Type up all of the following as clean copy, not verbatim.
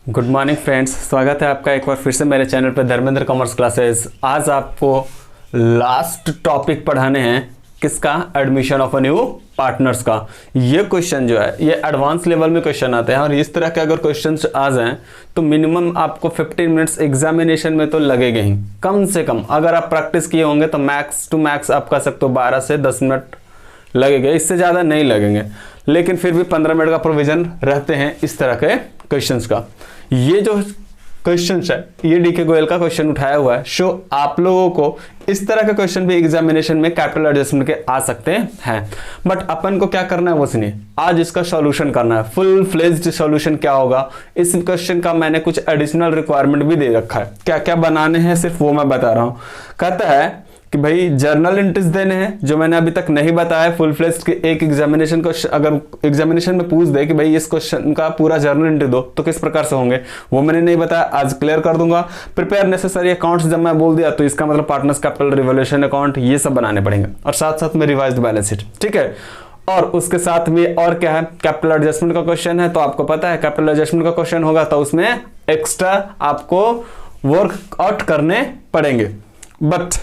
Good morning friends, स्वागत है आपका एक बार फिर से मेरे चैनल पर धर्मेंद्र कॉमर्स क्लासेस। आज आपको लास्ट टॉपिक पढ़ाने हैं, किसका? Admission of a new partners का। ये क्वेश्चन जो है ये एडवांस लेवल में क्वेश्चन आते हैं और इस तरह के अगर क्वेश्चंस आ जाएं तो मिनिमम आपको 15 मिनट्स एग्जामिनेशन में तो लगेगा ही, कम से कम। अगर आप प्रैक्टिस किए होंगे तो मैक्स टू मैक्स आप कह सकते हो 12 से 10 मिनट लगेंगे, इससे ज़्यादा नहीं लगेंगे। लेकिन फिर भी 15 मिनट का प्रोविजन रहते हैं इस तरह के क्वेश्चंस का। ये जो क्वेश्चंस है ये डीके गोयल का क्वेश्चन उठाया हुआ है। सो आप लोगों को इस तरह के क्वेश्चन भी एग्जामिनेशन में कैपिटल एडजस्टमेंट के आ सकते हैं, बट अपन को क्या करना है वो सुनिए। आज इसका सॉल्यूशन करना है, फुल फ्लेज्ड सॉल्यूशन क्या होगा इस क्वेश्चन का। मैंने कुछ एडिशनल रिक्वायरमेंट भी दे रखा है, क्या क्या बनाने हैं सिर्फ वो मैं बता रहा हूं। कहता है कि भाई जर्नल एंट्रीज देने हैं जो मैंने अभी तक नहीं बताया। फुल फ्लेज्ड के एक एग्जामिनेशन को अगर एग्जामिनेशन में पूछ दे कि भाई इस क्वेश्चन का पूरा जर्नल एंट्री दो तो किस प्रकार से होंगे वो मैंने नहीं बताया, आज क्लियर कर दूंगा। प्रिपेयर नेसेसरी अकाउंट्स जब मैं बोल दिया तो इसका मतलब पार्टनर्स कैपिटल रिवोल्यूशन अकाउंट ये सब बनाने पड़ेंगे और साथ साथ में रिवाइज्ड बैलेंस शीट, ठीक है। और उसके साथ में और क्या है, कैपिटल एडजस्टमेंट का क्वेश्चन है। तो आपको पता है कैपिटल एडजस्टमेंट का क्वेश्चन होगा तो उसमें एक्स्ट्रा आपको वर्कआउट करने पड़ेंगे। बट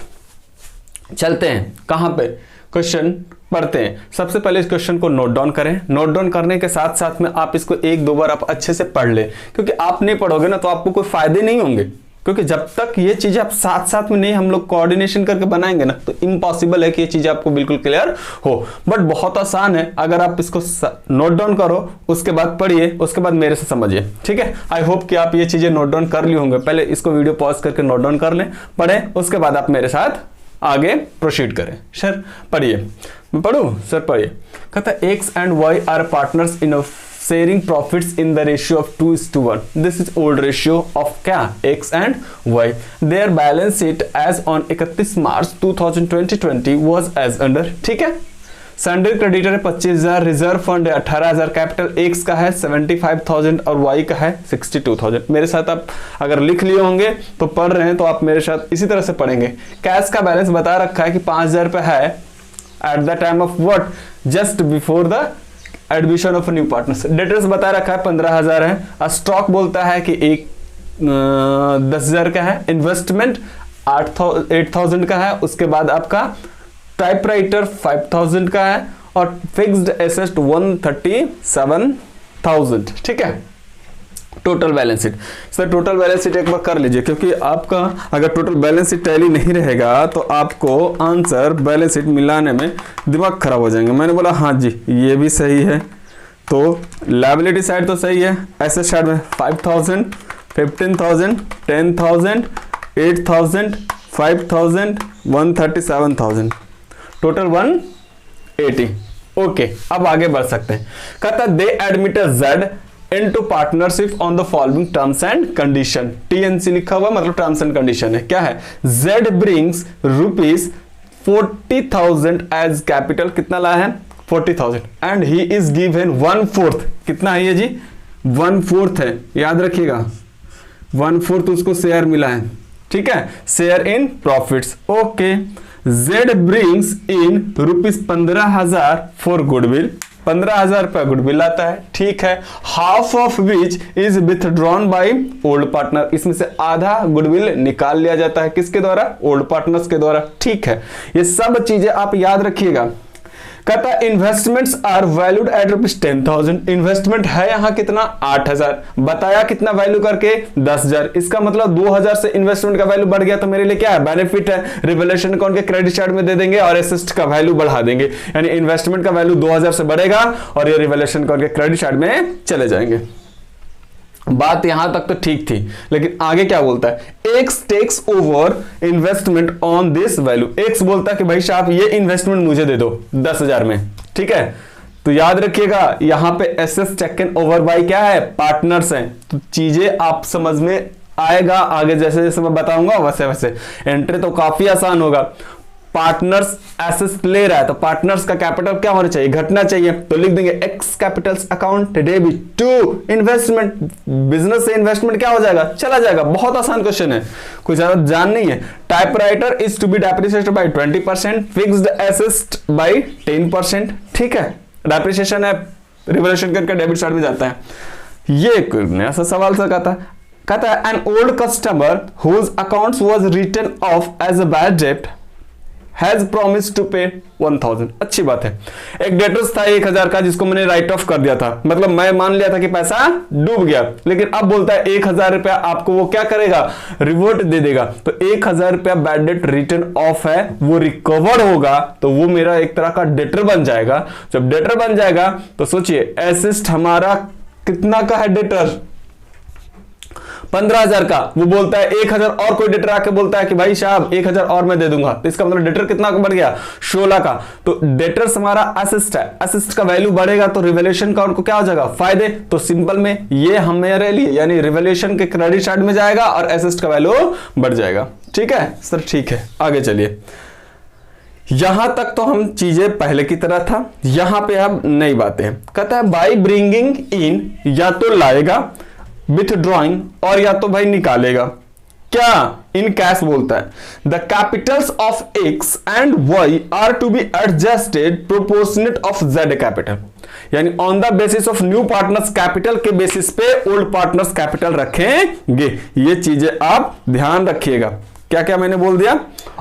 चलते हैं कहां पे, क्वेश्चन पढ़ते हैं। सबसे पहले इस क्वेश्चन को नोट डाउन करें। नोट डाउन करने के साथ साथ में आप इसको एक दो बार आप अच्छे से पढ़ ले, क्योंकि आप नहीं पढ़ोगे ना तो आपको कोई फायदे नहीं होंगे। क्योंकि जब तक ये चीजें आप साथ साथ में नहीं हम लोग कोऑर्डिनेशन करके बनाएंगे ना तो इम्पॉसिबल है कि ये चीजें आपको बिल्कुल क्लियर हो। बट बहुत आसान है, अगर आप इसको नोट डाउन करो उसके बाद पढ़िए, उसके बाद मेरे से समझिए, ठीक है। आई होप कि आप ये चीजें नोट डाउन कर ली होंगे। पहले इसको वीडियो पॉज करके नोट डाउन कर लें, पढ़ें, उसके बाद आप मेरे साथ आगे प्रोसीड करें। सर पढ़िए, मैं पढ़ूं? सर पढ़िए। कहता है X and Y are partners in sharing profits in the ratio of 2:1। This is old ratio of क्या? X and Y. Their balance sheet as on 31 March 2020 was as under, ठीक है। Sunday creditor है 25,000, reserve fund है 18,000, capital x का है 75,000 और Y का है 62,000। मेरे साथ आप अगर लिख लिए होंगे तो पढ़ रहे हैं तो आप मेरे साथ इसी तरह से पढ़ेंगे। कैश का बैलेंस बता रखा है कि 5,000 रुपये है at the time of what, just before the admission of new partners. Debtors बता रखा है 15,000 है। स्टॉक बोलता है कि 10,000 का है। इन्वेस्टमेंट 8,000 का है। उसके बाद आपका टाइपराइटर 5,000 का है और फिक्स्ड एसेट 137,000, ठीक है। Total balance sheet, sir total balance sheet एक बार कर लीजिए, क्योंकि आपका अगर टोटल बैलेंस शीट टैली नहीं रहेगा तो आपको आंसर बैलेंस शीट मिलाने में दिमाग खराब हो जाएंगे। मैंने बोला हाँ जी ये भी सही है, तो लायबिलिटी साइड तो सही है। एसेट साइड में 5,000, 15,000, 10,000, 8,000, 5,000, 137,000, टोटल 180। ओके, अब आगे बढ़ सकते हैं। कहता they admitted Z into partnership on the following terms and condition. TNC लिखा हुआ मतलब टर्म्स एंड कंडीशन है। क्या है? Z brings rupees 40,000 as capital. कितना लाया है? 40,000 एंड ही इज गिवन 1/4। कितना है ये जी? 1/4 है, याद रखिएगा। 1/4 उसको शेयर मिला है, ठीक है, share in profits. Okay, Z brings in rupees 15,000 for goodwill. 15,000 रुपया गुडविल आता है, ठीक है। Half of which is withdrawn bye old partner. इसमें से आधा गुडविल निकाल लिया जाता है, किसके द्वारा? ओल्ड पार्टनर्स के द्वारा, ठीक है। ये सब चीजें आप याद रखिएगा। कहता investments are valued at rupees 10,000। Investment है यहां कितना? 8,000। बताया कितना वैल्यू करके? 10,000। इसका मतलब 2,000 से इन्वेस्टमेंट का वैल्यू बढ़ गया तो मेरे लिए क्या है? बेनिफिट है। रिवोल्यूशन अकाउंट के क्रेडिट साइड में दे देंगे और एसेट का वैल्यू बढ़ा देंगे, यानी इन्वेस्टमेंट का वैल्यू 2,000 से बढ़ेगा और ये रिवोल्यूशन अकाउंट के क्रेडिट साइड में चले जाएंगे। बात यहां तक तो ठीक थी, लेकिन आगे क्या बोलता है? X takes over investment on this value. X बोलता है कि भाई साहब ये इन्वेस्टमेंट मुझे दे दो 10,000 में, ठीक है। तो याद रखिएगा यहां पे एसेट्स टेकन ओवर बाय क्या है? पार्टनर्स हैं। तो चीजें आप समझ में आएगा आगे, जैसे जैसे मैं बताऊंगा वैसे वैसे। एंट्री तो काफी आसान होगा। पार्टनर्स एसेट्स ले रहा है तो पार्टनर्स का कैपिटल क्या होना चाहिए? घटना चाहिए। तो लिख देंगे X capitals account debit to investment. Business से इन्वेस्टमेंट क्या हो जाएगा? चला जाएगा। बहुत आसान क्वेश्चन है, कोई ज्यादा जान नहीं है। Typewriter is to be depreciated by 20%, fixed assets by 10%, ठीक है। डेप्रिसिएशन है रिवोल्यूशन करके डेबिट साइड में जाता है। ये एक नया सा सवाल सा कहता है an old customer whose accounts was written off as a bad debt has promised to pay 1000। अच्छी बात है। एक डेटर्स था 1000 का जिसको मैंने राइट ऑफ कर दिया था, मतलब मैं मान लिया था कि पैसा डूब गया, लेकिन अब बोलता है 1000 रुपया आपको वो क्या करेगा, रिवर्ट दे देगा। तो 1000 रुपया बैड डेट रिटर्न ऑफ है, वो रिकवर होगा तो वो मेरा एक तरह का डेटर बन जाएगा। जब डेटर बन जाएगा तो सोचिए एसिस्ट हमारा कितना का है, डेटर 15,000 का, वो बोलता है 1000 और कोई डेटर आके बोलता है कि भाई साहब 1000 और मैं दे दूंगा, तो इसका मतलब डेटर कितना बढ़ गया 16 का। तो डेटर्स हमारा असिस्ट है, असिस्ट का वैल्यू बढ़ेगा तो रिवैल्यूएशन का उनको क्या हो जाएगा, फायदे। तो सिंपल में ये हमारे लिए यानी रिवैल्यूएशन के क्रेडिट साइड में जाएगा और असिस्ट का वैल्यू बढ़ जाएगा। ठीक है सर, ठीक है आगे चलिए। यहां तक तो हम चीजें पहले की तरह था, यहां पे अब नई बातें। कहता है बाई ब्रिंगिंग इन, या तो लाएगा, विथ ड्रॉइंग, और या तो भाई निकालेगा। क्या इन कैश बोलता है the capitals of X and Y are to be adjusted proportionate of Z capital, यानी on the basis of new partners capital के बेसिस पे ओल्ड पार्टनर्स कैपिटल रखेंगे। ये चीजें आप ध्यान रखिएगा। क्या क्या मैंने बोल दिया,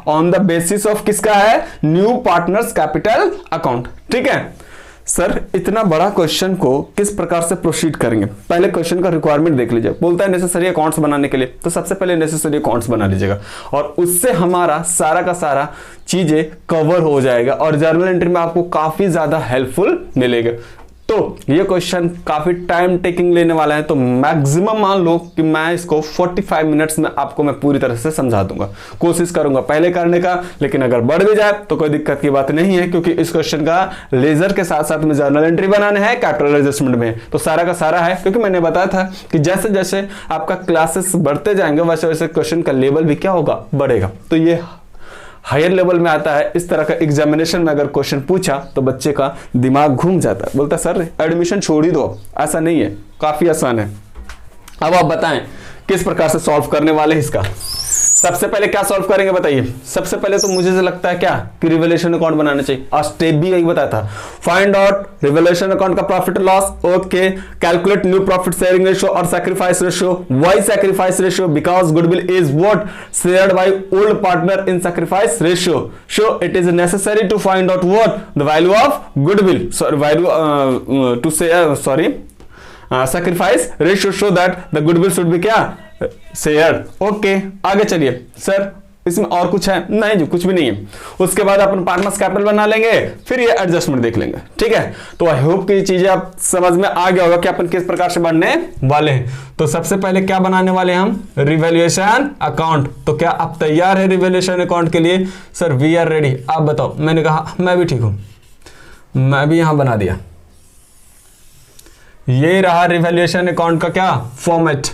ऑन द बेसिस ऑफ किसका है, न्यू पार्टनर्स कैपिटल अकाउंट। ठीक है सर, इतना बड़ा क्वेश्चन को किस प्रकार से प्रोसीड करेंगे, पहले क्वेश्चन का रिक्वायरमेंट देख लीजिए। बोलता है नेसेसरी अकाउंट्स बनाने के लिए, तो सबसे पहले नेसेसरी अकाउंट्स बना लीजिएगा और उससे हमारा सारा का सारा चीजें कवर हो जाएगा और जर्नल एंट्री में आपको काफी ज्यादा हेल्पफुल मिलेगा। तो ये क्वेश्चन काफी टाइम टेकिंग लेने वाला है, तो मैक्सिमम मान लो कि मैं इसको 45 मिनट्स में आपको मैं पूरी तरह से समझा दूंगा, कोशिश करूंगा पहले करने का, लेकिन अगर बढ़ भी जाए तो कोई दिक्कत की बात नहीं है, क्योंकि इस क्वेश्चन का लेजर के साथ साथ में जर्नल एंट्री बनाने हैं, कैपिटल एडजस्टमेंट में, तो सारा का सारा है। क्योंकि मैंने बताया था कि जैसे जैसे आपका क्लासेस बढ़ते जाएंगे वैसे वैसे क्वेश्चन का लेवल भी क्या होगा, बढ़ेगा। तो ये हायर लेवल में आता है। इस तरह का एग्जामिनेशन में अगर क्वेश्चन पूछा तो बच्चे का दिमाग घूम जाता है, बोलता सर एडमिशन छोड़ ही दो। ऐसा नहीं है, काफी आसान है। अब आप बताएं किस प्रकार से सॉल्व करने वाले हैं इसका। सबसे पहले क्या सॉल्व करेंगे बताइए। सबसे पहले तो मुझे लगता है क्या कि रिवैल्यूएशन अकाउंट बनाना चाहिए, और स्टेप भी यही बताया था, फाइंड आउट रिवैल्यूएशन अकाउंट का profit loss, okay, calculate new profit sharing ratio और sacrifice ratio. Why sacrifice ratio, because goodwill is what shared by old partner in sacrifice ratio, so it is necessary to find out what the value of goodwill, sorry value to share, sorry sacrifice ratio, so that the goodwill should be क्या share. Okay आगे चलिए। Sir इसमें और कुछ है? नहीं जी, कुछ भी नहीं है। उसके बाद अपन पार्टनर्स कैपिटल बना लेंगे, फिर ये एडजस्टमेंट देख लेंगे। ठीक है, तो आई होप कि ये चीजें आप समझ में आ गया होगा कि अपन किस प्रकार से बनने वाले हैं। तो सबसे पहले क्या बनाने वाले हैं हम, रिवैल्यूएशन अकाउंट। तो क्या आप तैयार है रिवैल्यूएशन अकाउंट के लिए? Sir we are ready. आप बताओ। मैंने कहा मैं भी ठीक हूं, मैं भी यहां बना दिया। ये रहा रिवैल्यूएशन अकाउंट का क्या फॉर्मेट।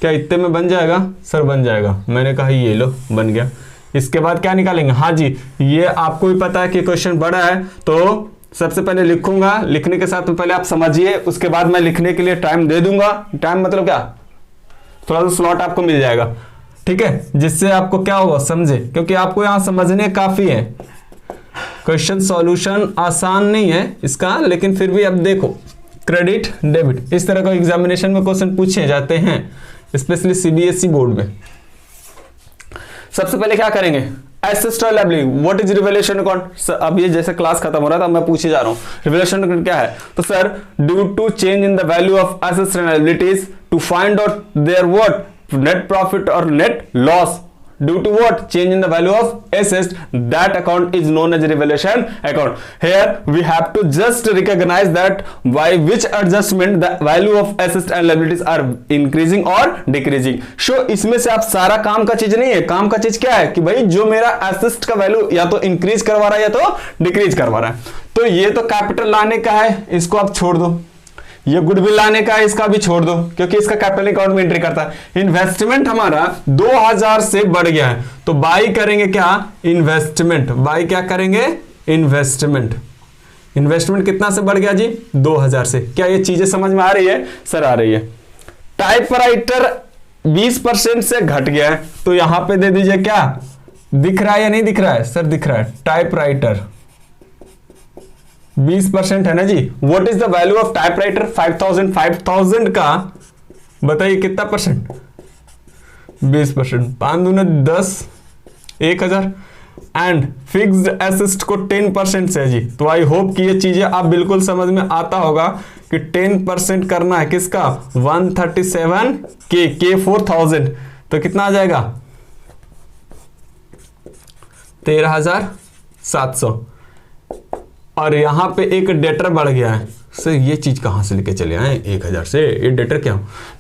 क्या इतने में बन जाएगा? सर बन जाएगा। मैंने कहा ये लो बन गया। इसके बाद क्या निकालेंगे? हाँ जी, ये आपको भी पता है कि क्वेश्चन बड़ा है, तो सबसे पहले लिखूंगा, लिखने के साथ पहले आप समझिए, उसके बाद मैं लिखने के लिए टाइम दे दूंगा। टाइम मतलब क्या, थोड़ा सा स्लॉट आपको मिल जाएगा, ठीक है, जिससे आपको क्या होगा समझे, क्योंकि आपको यहां समझने काफी है। क्वेश्चन सॉल्यूशन आसान नहीं है इसका, लेकिन फिर भी अब देखो, क्रेडिट डेबिट इस तरह का एग्जामिनेशन में क्वेश्चन पूछे जाते हैं, स्पेशली सीबीएसई बोर्ड में। सबसे पहले क्या करेंगे, एसेट्स और liability, what is revaluation account. अब ये जैसे क्लास खत्म हो रहा था, मैं पूछे जा रहा हूं रिवैल्यूएशन अकाउंट क्या है। तो sir due to change in the value of assets and liabilities to find out their what net profit और net loss, due to what change in the value of assets, that account is known as revaluation account. Here we have to just recognize that by which adjustment the value of assets and liabilities are increasing or decreasing. So इसमें से आप सारा काम का चीज नहीं है, काम का चीज क्या है कि भाई जो मेरा एसेट का वैल्यू या तो इंक्रीज करवा रहा है या तो डिक्रीज करवा रहा है। तो ये तो कैपिटल लाने का है, इसको आप छोड़ दो। ये गुडविल लाने का है, इसका भी छोड़ दो, क्योंकि इसका कैपिटल अकाउंट में एंट्री करता है। इन्वेस्टमेंट हमारा 2000 से बढ़ गया है, तो बाई करेंगे क्या, इन्वेस्टमेंट। बाई क्या करेंगे, इन्वेस्टमेंट। इन्वेस्टमेंट कितना से बढ़ गया जी, 2000 से। क्या ये चीजें समझ में आ रही है? सर आ रही है। टाइपराइटर 20% से घट गया है, तो यहां पे दे दीजिए क्या, दिख रहा है या नहीं दिख रहा है? सर दिख रहा है। टाइपराइटर 20% है ना जी। What is the value of typewriter 5000, 5000 का बताइए कितना परसेंट, 20%, 5 दूने 10, 1000 एंड फिक्स्ड एसेट को 10% से जी। तो आई होप कि ये चीजें आप बिल्कुल समझ में आता होगा कि 10% करना है किसका, 137 के 4000 तो कितना आ जाएगा 13,700। और यहां पे एक डेटर बढ़ गया है सर, ये चीज कहां से लेके चले आए 1000 से, ये डेटर क्या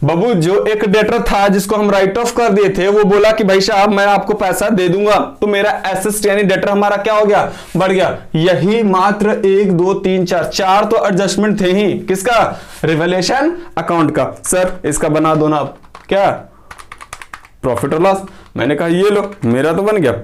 बाबू, जो एक डेटर था जिसको हम राइट ऑफ कर दिए थे, वो बोला कि भाई साहब मैं आपको पैसा दे दूंगा, तो मेरा एसेट यानी डेटर हमारा क्या हो गया, बढ़ गया। यही मात्र 1 2 3 4 तो एडजस्टमेंट थे ही, किसका, रिवैल्यूएशन अकाउंट का। सर इसका बना दो ना, क्या प्रॉफिट और लॉस। मैंने कहा ये लो, मेरा तो बन गया।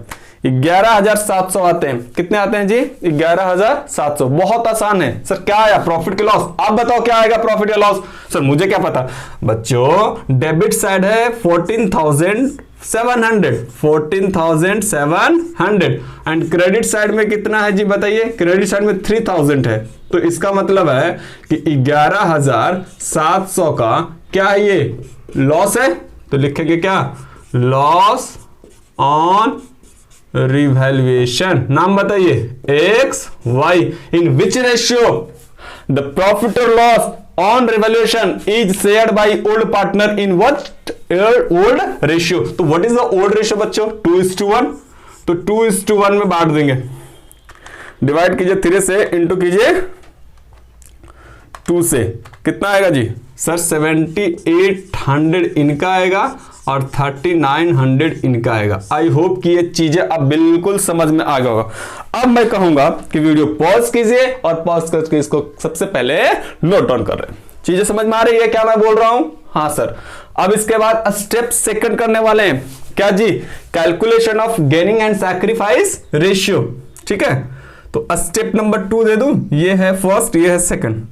11,700 आते हैं, कितने आते हैं जी, 11,700। बहुत आसान है सर, क्या आया प्रॉफिट के लॉस, आप बताओ क्या आएगा प्रॉफिट या लॉस। सर मुझे क्या पता बच्चों, डेबिट साइड है 14,700 एंड क्रेडिट साइड में कितना है जी बताइए, क्रेडिट साइड में 3,000 है। तो इसका मतलब है कि 11,700 का क्या है, ये लॉस है। तो लिखेंगे क्या, लॉस ऑन रिवैल्यूएशन। नाम बताइए, X Y. In which ratio the profit और loss on revaluation is shared by old partner in what old ratio. तो what is the old ratio बच्चों, 2:1। तो 2:1 में बांट देंगे, डिवाइड कीजिए 3 से, इंटू कीजिए 2 से, कितना आएगा जी सर, 7800 इनका आएगा और 3900 इनका आएगा। आई होप कि ये चीजें अब बिल्कुल समझ में आ गया होगा। अब मैं कहूंगा कि वीडियो पॉज कीजिए और पॉज करके इसको सबसे पहले नोट डाउन कर रहे हैं। चीजें समझ में आ रही है क्या मैं बोल रहा हूं, हाँ सर। अब इसके बाद स्टेप सेकंड करने वाले हैं, क्या जी, calculation of gaining and sacrifice ratio. ठीक है, तो स्टेप नंबर 2 दे दूं, ये है फर्स्ट, ये है सेकंड।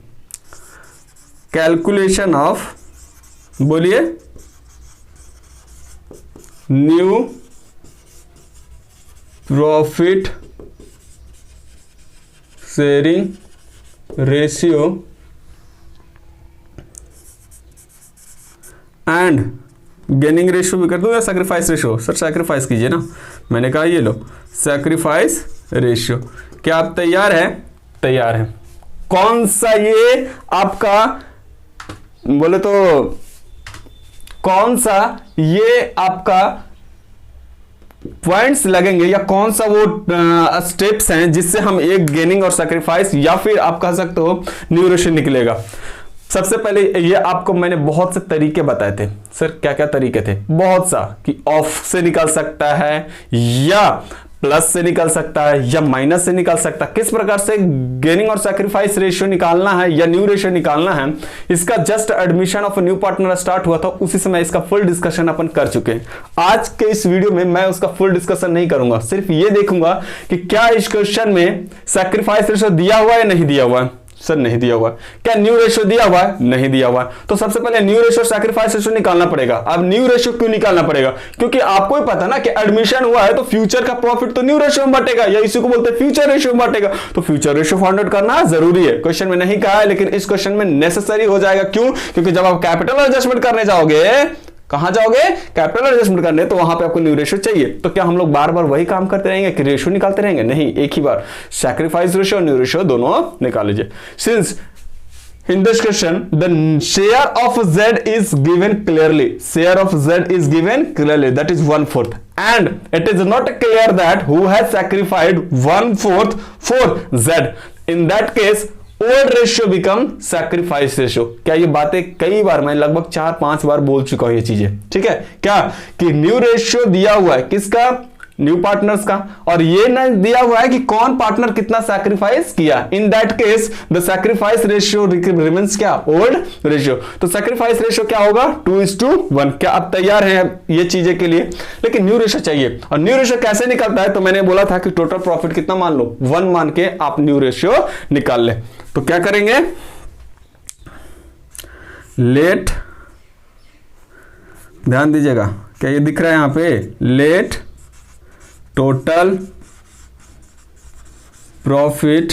कैलकुलेशन ऑफ, बोलिए, new profit sharing ratio and gaining ratio भी कर दूं या सैक्रिफाइस रेशियो। सर सैक्रिफाइस कीजिए ना, मैंने कहा ये लो सैक्रिफाइस रेशियो। क्या आप तैयार हैं, तैयार हैं। कौन सा ये आपका, बोले तो कौन सा ये आपका पॉइंट्स लगेंगे या कौन सा वो स्टेप्स हैं जिससे हम एक गेनिंग और सैक्रिफाइस या फिर आप कह सकते हो न्यू रेशियो निकलेगा। सबसे पहले ये आपको मैंने बहुत से तरीके बताए थे। सर क्या क्या तरीके थे, बहुत सा, कि ऑफ से निकल सकता है या प्लस से निकल सकता है या माइनस से निकल सकता है, किस प्रकार से गेनिंग और सैक्रिफाइस रेशियो निकालना है या न्यू रेशियो निकालना है। इसका just admission of new partner start हुआ था, उसी समय इसका फुल डिस्कशन अपन कर चुके हैं। आज के इस वीडियो में मैं उसका फुल डिस्कशन नहीं करूंगा, सिर्फ ये देखूंगा कि क्या इस क्वेश्चन में सैक्रिफाइस रेशियो दिया हुआ है या नहीं दिया हुआ है। सर नहीं दिया हुआ, क्या न्यू रेशियो दिया हुआ है, नहीं दिया हुआ। तो सबसे पहले न्यू रेशियो सैक्रिफाइस रेशियो निकालना पड़ेगा। अब न्यू रेशियो क्यों निकालना पड़ेगा, क्योंकि आपको ही पता ना कि एडमिशन हुआ है तो फ्यूचर का प्रॉफिट तो न्यू रेशियो में बटेगा, या इसी को बोलते हैं फ्यूचर रेशियो में बटेगा। तो फ्यूचर रेशियो फाइंड आउट करना जरूरी है। क्वेश्चन में नहीं कहा है लेकिन इस क्वेश्चन में नेसेसरी हो जाएगा। क्यों, क्योंकि जब आप कैपिटल एडजस्टमेंट करने जाओगे, कहां जाओगे, कैपिटल एडजस्टमेंट करने, तो वहां पे आपको न्यू रेशियो चाहिए। तो क्या हम लोग बार बार वही काम करते रहेंगे कि रेशियो निकालते रहेंगे, नहीं, एक ही बार सैक्रिफाइस रेशियो और न्यू रेशियो दोनों निकाल लीजिए। Since in this question the share of z is given clearly, share of z is given clearly, that is 1/4, and it is not clear that who has sacrificed 1/4 for z. In that case old ratio become sacrifice ratio। क्या ये बातें कई बार, मैं लगभग 4-5 बार बोल चुका हूं ये चीजें, ठीक है। क्या कि न्यू रेशियो दिया हुआ है किसका, न्यू पार्टनर्स का, और ये ना दिया हुआ है कि कौन पार्टनर कितना सैक्रिफाइस किया। In that case the sacrifice ratio remains क्या, ओल्ड रेशियो। तो सैक्रिफाइस रेशियो क्या होगा, 2:1। क्या आप तैयार हैं ये चीजें के लिए, लेकिन न्यू रेशियो चाहिए। और न्यू रेशियो कैसे निकलता है, तो मैंने बोला था कि टोटल प्रॉफिट कितना मान लो, 1 मान के आप न्यू रेशियो निकाल ले। तो क्या करेंगे, लेट, ध्यान दीजिएगा, क्या ये दिख रहा है यहां पे, लेट टोटल प्रॉफिट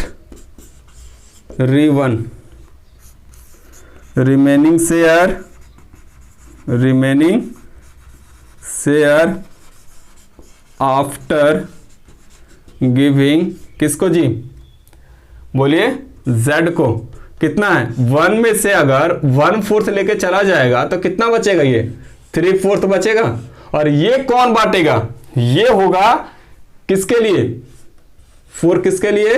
री1, रिमेनिंग शेयर आफ्टर गिविंग किसको जी, बोलिए Z को। कितना है 1 में से अगर 1/4 लेके चला जाएगा तो कितना बचेगा, ये 3/4 बचेगा। और ये कौन बांटेगा, ये होगा किसके लिए, 4 किसके लिए,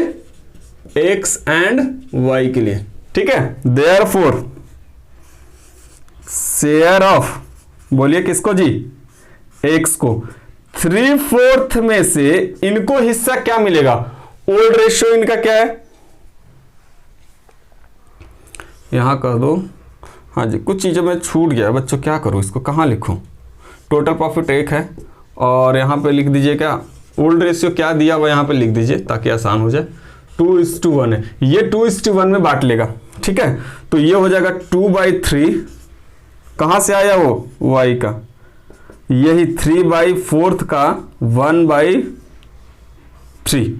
X एंड Y के लिए। ठीक है, देयरफॉर शेयर ऑफ, बोलिए किसको जी, X को। 3/4 में से इनको हिस्सा क्या मिलेगा, ओल्ड रेशियो इनका क्या है, यहां कर दो। हाँ जी, कुछ चीज़ों में छूट गया बच्चों, क्या करूं, इसको कहाँ लिखूं। टोटल प्रॉफिट 1 है और यहाँ पे लिख दीजिए क्या, ओल्ड रेशियो क्या दिया हुआ यहाँ पे लिख दीजिए ताकि आसान हो जाए। 2:1 है, ये 2:1 में बांट लेगा। ठीक है, तो ये हो जाएगा 2/3, कहाँ से आया वो, Y का, यही 3/4 का 1/3।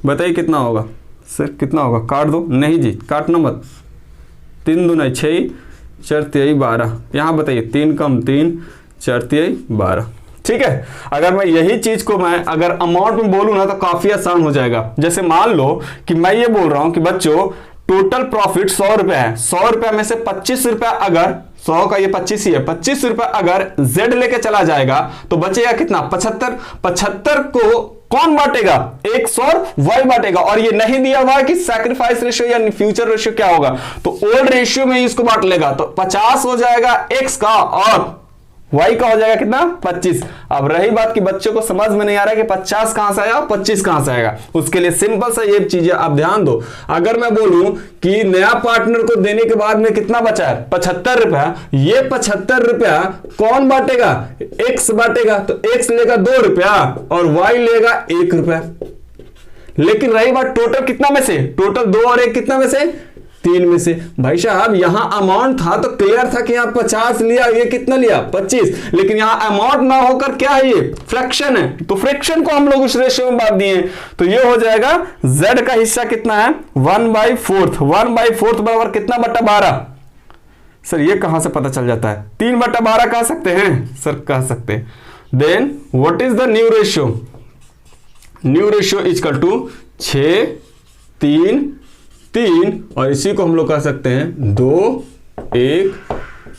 बताइए कितना होगा सर, कितना होगा, काट दो, नहीं जी काटना मत, 3 दूना 6, 4 तिहाई 12, यहाँ बताइए 3 कम 3, 4 तिहाई 12। ठीक है, अगर मैं यही चीज को मैं अगर अमाउंट में बोलूँ ना तो काफी आसान हो जाएगा। जैसे मान लो कि मैं ये बोल रहा हूं कि बच्चों टोटल प्रॉफिट 100 रुपए है, 100 रुपए में से 25 रुपए, अगर 100 का ये 25 ही है, 25 रुपए अगर Z लेके चला जाएगा तो बचेगा कितना, 75। 75 को कौन बांटेगा, X और Y बांटेगा। और ये नहीं दिया हुआ कि सैक्रिफाइस रेशियो या फ्यूचर रेशियो क्या होगा, तो ओल्ड रेशियो में इसको बांट लेगा, तो 50 हो जाएगा X का और Y का हो जाएगा कितना, 25। अब रही बात कि बच्चों को समझ में नहीं आ रहा है कि 50 कहां से आया, 25 कहां से आएगा, उसके लिए सिंपल सा ये चीजें आप ध्यान दो। अगर मैं बोलूं कि नया पार्टनर को देने के बाद में कितना बचा है, 75 रुपया, ये 75 रुपया कौन बांटेगा, X बांटेगा, तो X लेगा 2 रुपया और Y लेगा 1 रुपया। लेकिन रही बात टोटल कितना में से, टोटल 2 और 1 कितना में से, 3 में से। भाई साहब यहां अमाउंट था तो क्लियर था कि यहां 50 लिया, ये कितना लिया 25, लेकिन यहां अमाउंट ना होकर क्या है, ये फ्रैक्शन है, तो फ्रैक्शन को हम लोग उस रेशियो में बांट दिए। तो ये हो जाएगा Z का हिस्सा कितना है, 1/4, 1/4 बराबर कितना बटा 12। सर ये कहां से पता चल जाता है, 3/12 कह सकते हैं सर, कह सकते हैं। Then what is the new ratio, new ratio equal to 6, 3, 3 और इसी को हम लोग कह सकते हैं 2, 1,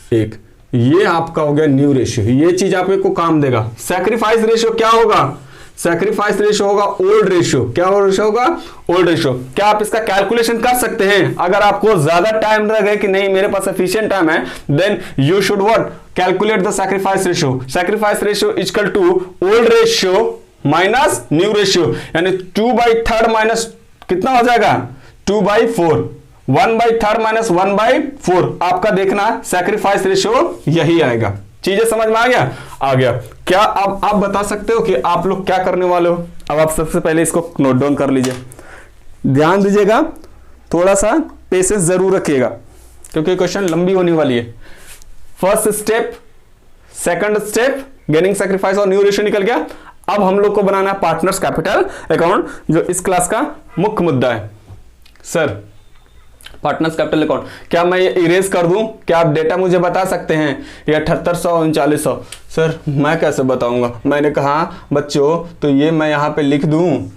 1। ये आपका हो गया न्यू रेशियो, ये चीज आपको काम देगा। सैक्रिफाइस रेशियो क्या होगा, सैक्रिफाइस रेशियो होगा ओल्ड रेशियो, क्या रेशियो होगा, ओल्ड रेशियो। क्या आप इसका कैलकुलेशन कर सकते हैं, अगर आपको ज्यादा टाइम लगे कि नहीं मेरे पास सफिशिएंट टाइम है, then you should what, calculate the sacrifice ratio. Sacrifice ratio equal to old ratio minus new ratio, यानी 2/3 माइनस कितना हो जाएगा, 2/4, 1/3 माइनस 1/4 आपका देखना सैक्रिफाइस रेशियो यही आएगा। चीजें समझ में आ गया, आ गया। क्या अब आप बता सकते हो कि आप लोग क्या करने वाले हो। अब आप सबसे पहले इसको नोट डाउन कर लीजिए, ध्यान दीजिएगा, थोड़ा सा पेशेंस जरूर रखिएगा क्योंकि क्वेश्चन लंबी होने वाली है। First step, second step, gaining sacrifice और न्यू रेशियो निकल गया। अब हम लोग को बनाना है पार्टनर्स कैपिटल अकाउंट, जो इस क्लास का मुख्य मुद्दा है। सर पार्टनर्स कैपिटल अकाउंट, क्या मैं ये इरेज कर दूं, क्या आप डेटा मुझे बता सकते हैं, ये 7800 3900। सर मैं कैसे बताऊंगा, मैंने कहा बच्चों तो ये मैं यहाँ पे लिख दूं,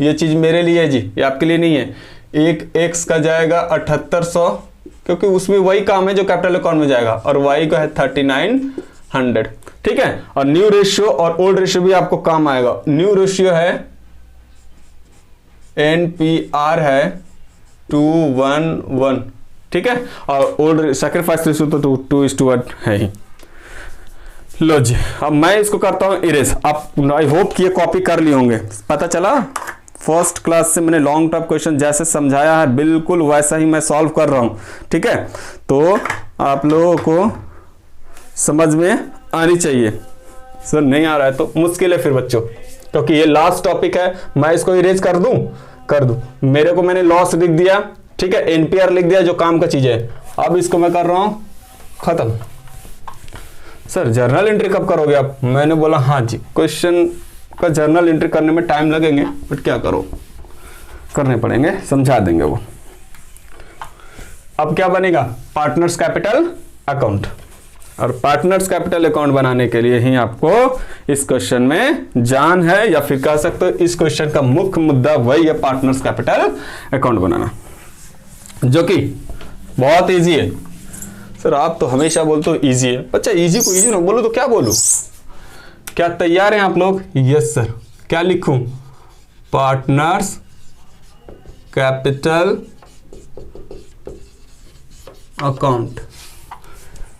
ये चीज मेरे लिए है जी, ये आपके लिए नहीं है। एक एक्स का जाएगा 7800 क्योंकि उसमें वही काम है जो कैपिटल अकाउंट में जाएगा, और वाई का है 3900। ठीक है, और न्यू रेशियो और ओल्ड रेशियो भी आपको काम आएगा। न्यू रेशियो है NPR है 2:1:1, ठीक है, और ओल्ड सैक्रिफाइस रेशियो तो 2:1 है ही। लो जी, अब मैं इसको करता हूं इरेज। आप आई होप कि ये कॉपी कर लिए होंगे, पता चला फर्स्ट क्लास से मैंने लॉन्ग टर्म क्वेश्चन जैसे समझाया है बिल्कुल वैसा ही मैं सॉल्व कर रहा हूं। ठीक है, तो आप लोगों को समझ में आनी चाहिए। सर नहीं आ रहा है तो मुश्किल है फिर बच्चों, क्योंकि ये लास्ट टॉपिक है। मैं इसको इरेज कर दूं, मेरे को मैंने लॉस लिख दिया, ठीक है, NPR लिख दिया, जो काम का चीज है। अब इसको मैं कर रहा हूं खत्म। सर जर्नल एंट्री कब करोगे आप, मैंने बोला हाँ जी, क्वेश्चन का जर्नल एंट्री करने में टाइम लगेंगे, बट क्या करो, करने पड़ेंगे, समझा देंगे वो। अब क्या बनेगा, पार्टनर्स कैपिटल अकाउंट। और पार्टनर्स कैपिटल अकाउंट बनाने के लिए ही आपको इस क्वेश्चन में जान है, या फिर कह सकते हो इस क्वेश्चन का मुख्य मुद्दा वही है, पार्टनर्स कैपिटल अकाउंट बनाना, जो कि बहुत इजी है। सर आप तो हमेशा बोलते हो इजी है। अच्छा इजी को इजी ना बोलो तो क्या बोलूं? क्या तैयार हैं आप लोग? Yes sir. क्या लिखूं? Partners capital account.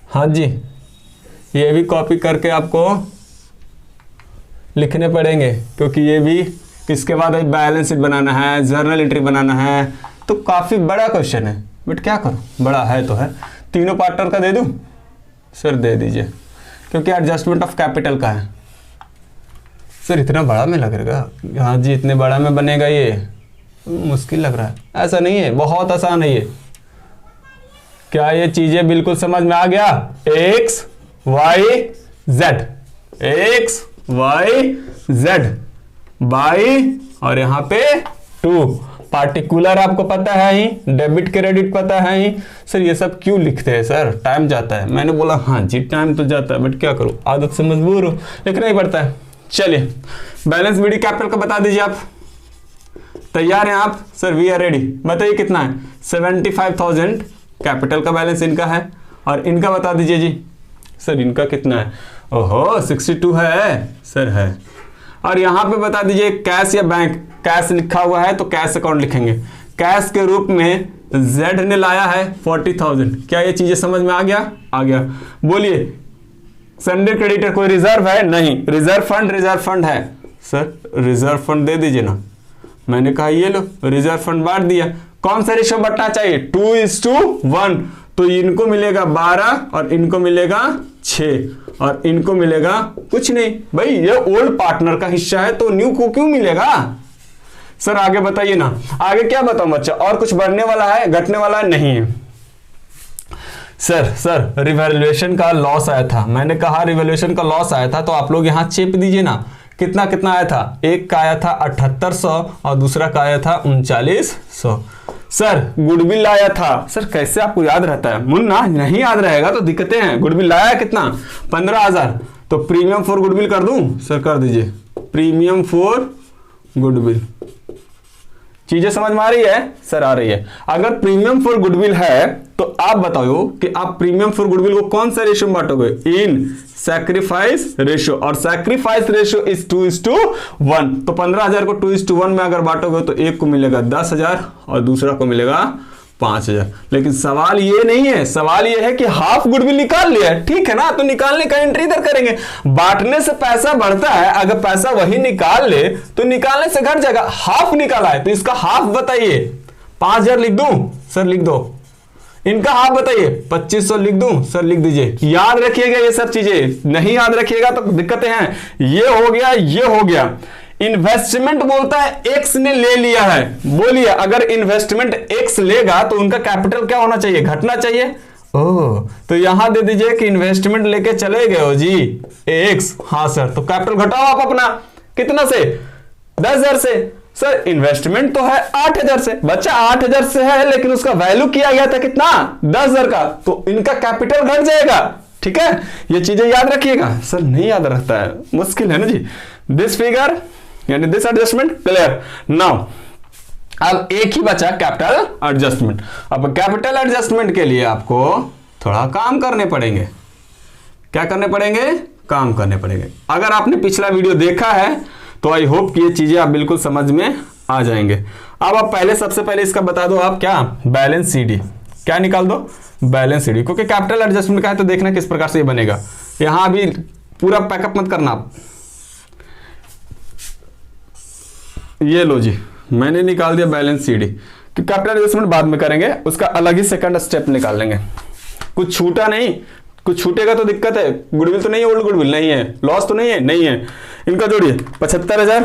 हाँ जी, ये भी कॉपी करके आपको लिखने पड़ेंगे, क्योंकि ये भी इसके बाद बैलेंस शीट बनाना है, जर्नल एंट्री बनाना है, तो काफ़ी बड़ा क्वेश्चन है। बट क्या करूं, बड़ा है तो है। तीनों पार्टनर का दे दूं? सर दे दीजिए, क्योंकि एडजस्टमेंट ऑफ कैपिटल का है। सर इतना बड़ा में लगेगा? हाँ जी, इतने बड़ा में बनेगा ये, मुश्किल लग रहा है। ऐसा नहीं है, बहुत आसान है ये। क्या ये चीजें बिल्कुल समझ में आ गया? X Y Z, X Y Z, by और यहाँ पे 2 पार्टिकुलर आपको पता है ही, डेबिट क्रेडिट पता है ही। सर ये सब क्यों लिखते हैं सर? टाइम जाता है। मैंने बोला हाँ जी टाइम तो जाता है, बट क्या करूं, आदत से मजबूर हो, लिखना ही पड़ता है। चलिए बैलेंस बीडी कैपिटल का बता दीजिए आप। तैयार हैं आप? Sir we are ready. बताइए कितना है? 75,000 कैपिटल का बैलेंस इनका है, और इनका बता दीजिए जी। सर इनका कितना है? ओहो 62 है सर, है। और यहां पे बता दीजिए कैश या बैंक। कैश लिखा हुआ है तो कैश अकाउंट लिखेंगे। कैश के रूप में जेड ने लाया है 40,000। क्या ये चीजें समझ में आ गया? आ गया। बोलिए संडे क्रेडिटर कोई रिजर्व है? नहीं। रिजर्व फंड है। सर रिजर्व फंड दे दीजिए ना। मैंने कहा ये लो, रिजर्व फंड बांट दिया। कौन सा रेशियो बढ़ना चाहिए? 2:1। तो इनको मिलेगा 12 और इनको मिलेगा 6 और इनको मिलेगा कुछ नहीं। भाई ये ओल्ड पार्टनर का हिस्सा है तो न्यू को क्यों मिलेगा? सर आगे बताइए ना, आगे क्या बताऊं बच्चा? और कुछ बढ़ने वाला है, घटने वाला है? नहीं है। सर रिवैल्यूएशन का लॉस आया था। मैंने कहा रिवैल्यूएशन का लॉस आया था, तो आप लोग यहां चेप दीजिए ना। कितना कितना आया था? एक का आया था 7800 और दूसरा का आया था 3900। सर गुडविल आया था। सर कैसे आपको याद रहता है? मुन्ना नहीं याद रहेगा तो दिक्कतें हैं। गुडविल लाया कितना? 15,000। तो प्रीमियम फॉर गुडविल कर दूं? सर कर दीजिए, प्रीमियम फॉर गुडविल। चीजें समझ में आ रही है? सर आ रही है। अगर प्रीमियम फॉर गुडविल है तो आप बताओ कि आप प्रीमियम फॉर गुडविल को कौन सा रेशियो में बांटोगे? इन सैक्रिफाइस रेशियो, और सैक्रिफाइस रेशियो इज 2:1। तो 15,000 को 2:1 में अगर बांटोगे तो एक को मिलेगा 10,000 और दूसरा को मिलेगा 5,000। लेकिन सवाल ये नहीं है, सवाल ये है कि हाफ गुडविल निकाल लिया है, ठीक है ना? तो निकालने का एंट्री इधर करेंगे। बांटने से पैसा बढ़ता है, अगर पैसा वही निकाल ले तो निकालने से घट जाएगा। हाफ निकाला है तो इसका हाफ बताइए। 5,000 लिख दूं? सर लिख दो। इनका हाफ बताइए। 2,500 लिख दूं? सर लिख दीजिए। याद रखिएगा ये सब चीजें, नहीं याद रखिएगा तो दिक्कतें हैं। ये हो गया, ये हो गया। इन्वेस्टमेंट बोलता है एक्स ने ले लिया है। बोलिए अगर इन्वेस्टमेंट एक्स लेगा तो उनका कैपिटल क्या होना चाहिए? घटना चाहिए। ओह, तो यहां दे दीजिए कि इन्वेस्टमेंट लेके चले गए हो जी एक्स। हाँ सर, तो कैपिटल घटाओ आप अपना। कितना से? 10,000 से। सर इन्वेस्टमेंट तो है 8,000 से। बच्चा 8,000 से है, लेकिन उसका वैल्यू किया गया था कितना? 10,000 का। तो इनका कैपिटल घट जाएगा। ठीक है, ये चीजें याद रखिएगा। सर नहीं याद रखता है, मुश्किल है ना जी। दिस फिगर यानी दिस एडजस्टमेंट क्लियर। नाउ अब एक ही बचा कैपिटल एडजस्टमेंट। अब कैपिटल एडजस्टमेंट के लिए आपको थोड़ा काम करने पड़ेंगे। क्या करने पड़ेंगे? काम करने पड़ेंगे। अगर आपने पिछला वीडियो देखा है तो आई होप कि ये चीजें आप बिल्कुल समझ में आ जाएंगे। अब आप पहले सबसे पहले इसका बता दो आप क्या? Balance CD. क्या निकाल दो? Balance CD. क्योंकि कैपिटल एडजस्टमेंट का है तो देखना किस प्रकार से ये बनेगा। यहां अभी पूरा पैकअप मत करना आप। ये लो जी, मैंने निकाल दिया बैलेंस सीडी। कि कैपिटल एडजस्टमेंट बाद में करेंगे, उसका अलग ही सेकंड स्टेप निकाल लेंगे। कुछ छूटा नहीं, कुछ छूटेगा तो दिक्कत है। गुडविल तो नहीं है, ओल्ड गुडविल नहीं है, लॉस तो नहीं है, नहीं है। इनका जोड़िए 75,000।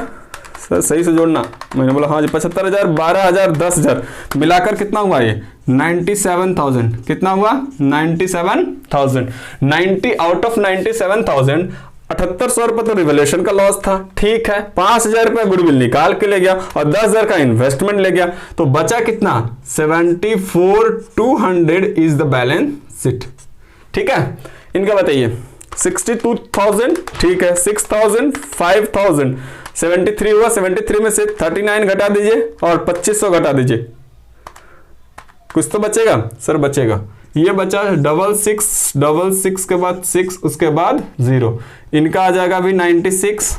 सर सही से जोड़ना। मैंने बोला हाँ जी 75,000, 12,000, 10,000 मिलाकर कितना हुआ ये? 97,000। कितना हुआ? 97,000। 90 आउट ऑफ 97,000 7800 रुपये तो रिवोल्यूशन का लॉस था, ठीक है। 5000 रुपये गुडविल निकाल के ले गया और 10,000 का इन्वेस्टमेंट ले गया, तो बचा कितना? 74,200 इज द बैलेंस शीट, ठीक है। इनका बताइए 62,000, ठीक है, 6,000, 5,000, 73 हुआ। 73 में से 39 घटा दीजिए और 2500 घटा दीजिए, कुछ तो बचेगा सर, बचेगा। ये बचा 66 के बाद 6, उसके बाद 0, इनका आ जाएगा अभी 96,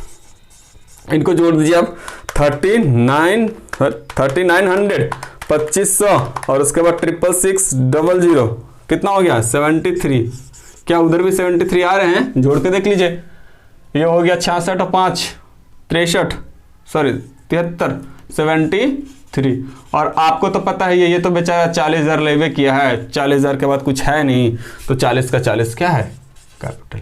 इनको जोड़ दीजिए आप 3900, 2500 और उसके बाद 66600, कितना हो गया? 73। क्या उधर भी 73 आ रहे हैं? जोड़ के देख लीजिए। ये हो गया 66 और 5 63, सॉरी 73, 73। और आपको तो पता है ये तो बेचारा 40,000 लेवे किया है, 40,000 के बाद कुछ है नहीं, तो 40 का 40 क्या है? कैपिटल।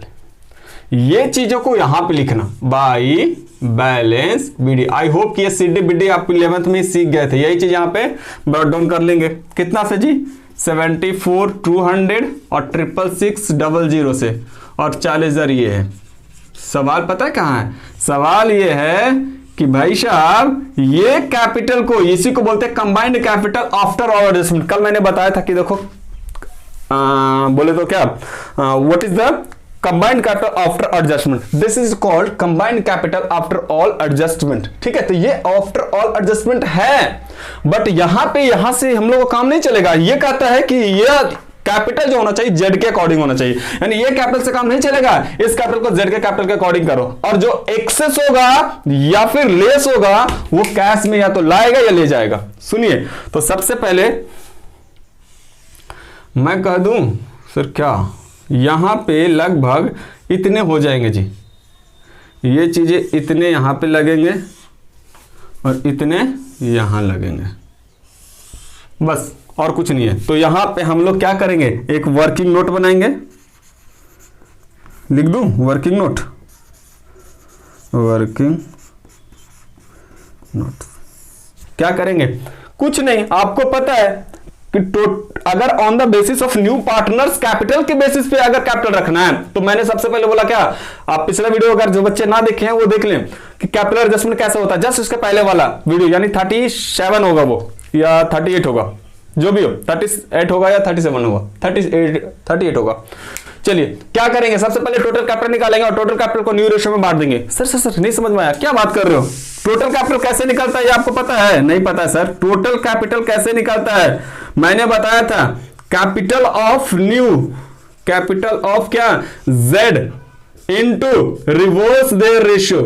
ये चीजों को यहां पे लिखना, by balance BD. I hope कि ये सीडी बीडी आप 11th में सीख गए थे। यही चीज यहां पे ब्रॉट डाउन कर लेंगे। कितना से जी? 74,200 और 66600 से, और 40,000 ये है। सवाल पता है कहां है? सवाल ये है कि भाई साहब ये कैपिटल को, इसी को बोलते हैं combined capital after all adjustment. कल मैंने बताया था कि देखो बोले तो क्या, what is the combined capital after adjustment, this is called combined capital after all adjustment, ठीक है। तो ये आफ्टर ऑल एडजस्टमेंट है, बट यहां से हम लोग को काम नहीं चलेगा। ये कहता है कि ये कैपिटल जो होना चाहिए जेड के अकॉर्डिंग होना चाहिए, यानी ये कैपिटल से काम नहीं चलेगा, इस कैपिटल को जेड के कैपिटल के अकॉर्डिंग करो, और जो एक्सेस होगा या फिर लेस होगा वो कैश में या तो लाएगा या ले जाएगा। सुनिए, तो सबसे पहले मैं कह दूं सर क्या, यहां पे लगभग इतने हो जाएंगे जी, ये चीजें इतने यहां पे लगेंगे और इतने यहां लगेंगे, बस और कुछ नहीं है। तो यहां पे हम लोग क्या करेंगे, एक वर्किंग नोट बनाएंगे। लिख दूं वर्किंग नोट, वर्किंग नोट क्या करेंगे? कुछ नहीं, आपको पता है कि अगर on the basis of new partners capital के बेसिस पे अगर कैपिटल रखना है, तो मैंने सबसे पहले बोला क्या, आप पिछला वीडियो अगर जो बच्चे ना देखे हैं वो देख लें कि कैपिटल एडजस्टमेंट कैसे होता है। जस्ट उसके पहले वाला वीडियो, यानी 37 होगा वो, या 38 होगा, जो भी हो, 38 होगा या 37 होगा, 38 होगा। चलिए क्या करेंगे, सबसे पहले टोटल कैपिटल निकालेंगे और टोटल कैपिटल को न्यू रेशियो में बांट देंगे। सर नहीं समझ में आया, क्या बात कर रहे हो? टोटल कैपिटल कैसे निकलता है ये आपको पता है? नहीं पता है सर। टोटल कैपिटल कैसे निकलता है मैंने बताया था, capital of new, capital of क्या, Z into reverse their ratio,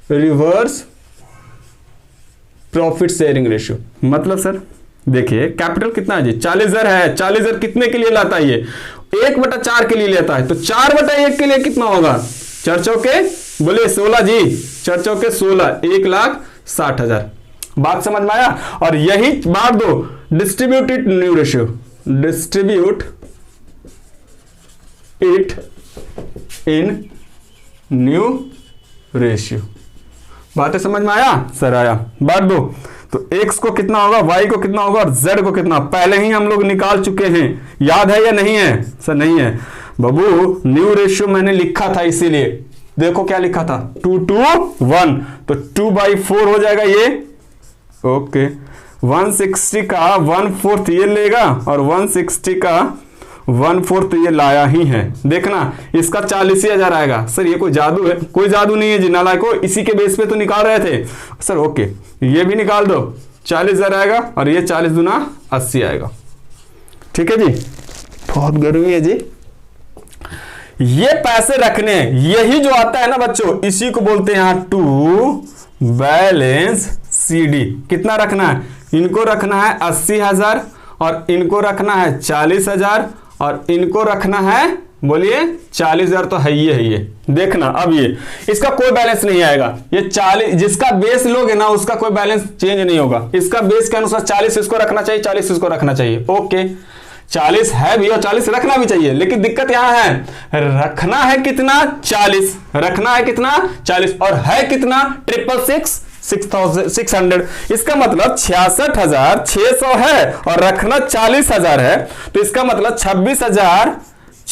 reverse profit sharing ratio. मतलब सर देखिए कैपिटल कितना है जी, 40,000 है। 40,000 कितने के लिए लाता है? ये 1/4 के लिए लेता है। तो 4/1 के लिए कितना होगा? 4 चौके बोले 16 जी, 4 चौके 16, 1,60,000। बात समझ में आया? और यही बात दो distributed new ratio, distribute it in new ratio. बातें समझ में आया? सर आया। बात दो, तो x को कितना होगा, y को कितना होगा और z को कितना, पहले ही हम लोग निकाल चुके हैं। याद है या नहीं है? सर नहीं है बाबू, न्यू रेशियो मैंने लिखा था, इसीलिए देखो क्या लिखा था, 2 to 1, तो 2/4 हो जाएगा ये। ओके, 160 का 1/4 ये लेगा और 160 का 1/4 ये लाया ही है। देखना इसका 40,000 आएगा। सर ये कोई जादू है? कोई जादू नहीं है जी, नालायको, इसी के बेस पे तो निकाल रहे थे। सर ओके, ये भी निकाल दो, 40,000 आएगा और ये 40 दूना 80 आएगा। ठीक है जी, बहुत गर्मी है जी। ये पैसे रखने, यही जो आता है ना बच्चों, इसी को बोलते हैं यहां टू बैलेंस सीडी। कितना रखना है? इनको रखना है 80,000 और इनको रखना है 40,000 और इनको रखना है, बोलिए 40,000 तो है ये। देखना अब ये इसका कोई बैलेंस नहीं आएगा। ये 40 जिसका बेस लोगे ना उसका कोई बैलेंस चेंज नहीं होगा। इसका बेस के अनुसार 40 इसको रखना चाहिए, 40 इसको रखना चाहिए। ओके, 40 है भी और 40 रखना भी चाहिए, लेकिन दिक्कत यहां है, रखना है कितना? 40 रखना है कितना? 40 और है कितना? 666 इसका मतलब 66,600 है और रखना 40,000 है, तो इसका मतलब 26,600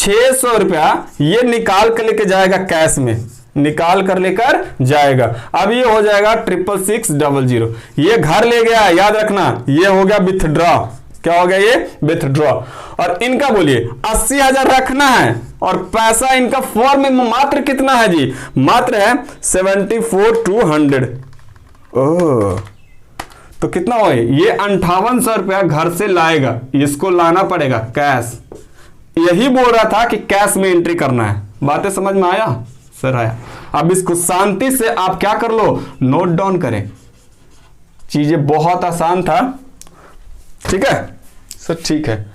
600 रुपया ये निकाल कर लेके जाएगा, कैश में निकाल कर लेकर जाएगा। अब ये हो जाएगा 66600, ये घर ले गया, याद रखना ये हो गया विथड्रॉ। क्या हो गया ये? विथड्रॉ। और इनका बोलिए 80,000 रखना है और पैसा इनका फॉर्म में मात्र कितना है जी? मात्र है 74,200। ओह, तो कितना हो? ये 5800 रुपया घर से लाएगा, इसको लाना पड़ेगा कैश। यही बोल रहा था कि कैश में एंट्री करना है। बातें समझ में आया? सर आया। अब इसको शांति से आप क्या कर लो, नोट डाउन करें। चीजें बहुत आसान था, ठीक है सर? ठीक है,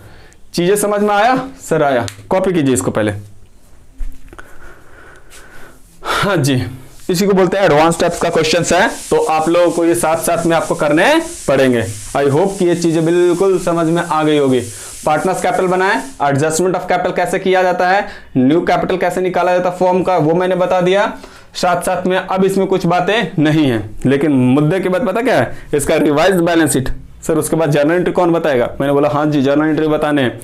चीजें समझ में आया? सर आया। कॉपी कीजिए इसको पहले। हाँ जी, इसी को बोलते हैं एडवांस टाइप का क्वेश्चन है, तो आप लोगों को ये साथ साथ में आपको करने पड़ेंगे। आई होप कि ये चीजें बिल्कुल समझ में आ गई होगी। पार्टनर्स कैपिटल बनाए, एडजस्टमेंट ऑफ कैपिटल कैसे किया जाता है, न्यू कैपिटल कैसे निकाला जाता है फॉर्म का, वो मैंने बता दिया। साथ साथ में अब इसमें कुछ बातें नहीं है, लेकिन मुद्दे के बाद पता क्या है, इसका रिवाइज्ड बैलेंस शीट। सर उसके बाद जर्नल एंट्री कौन बताएगा? मैंने बोला हाँ जी जर्नल एंट्री बताने हैं,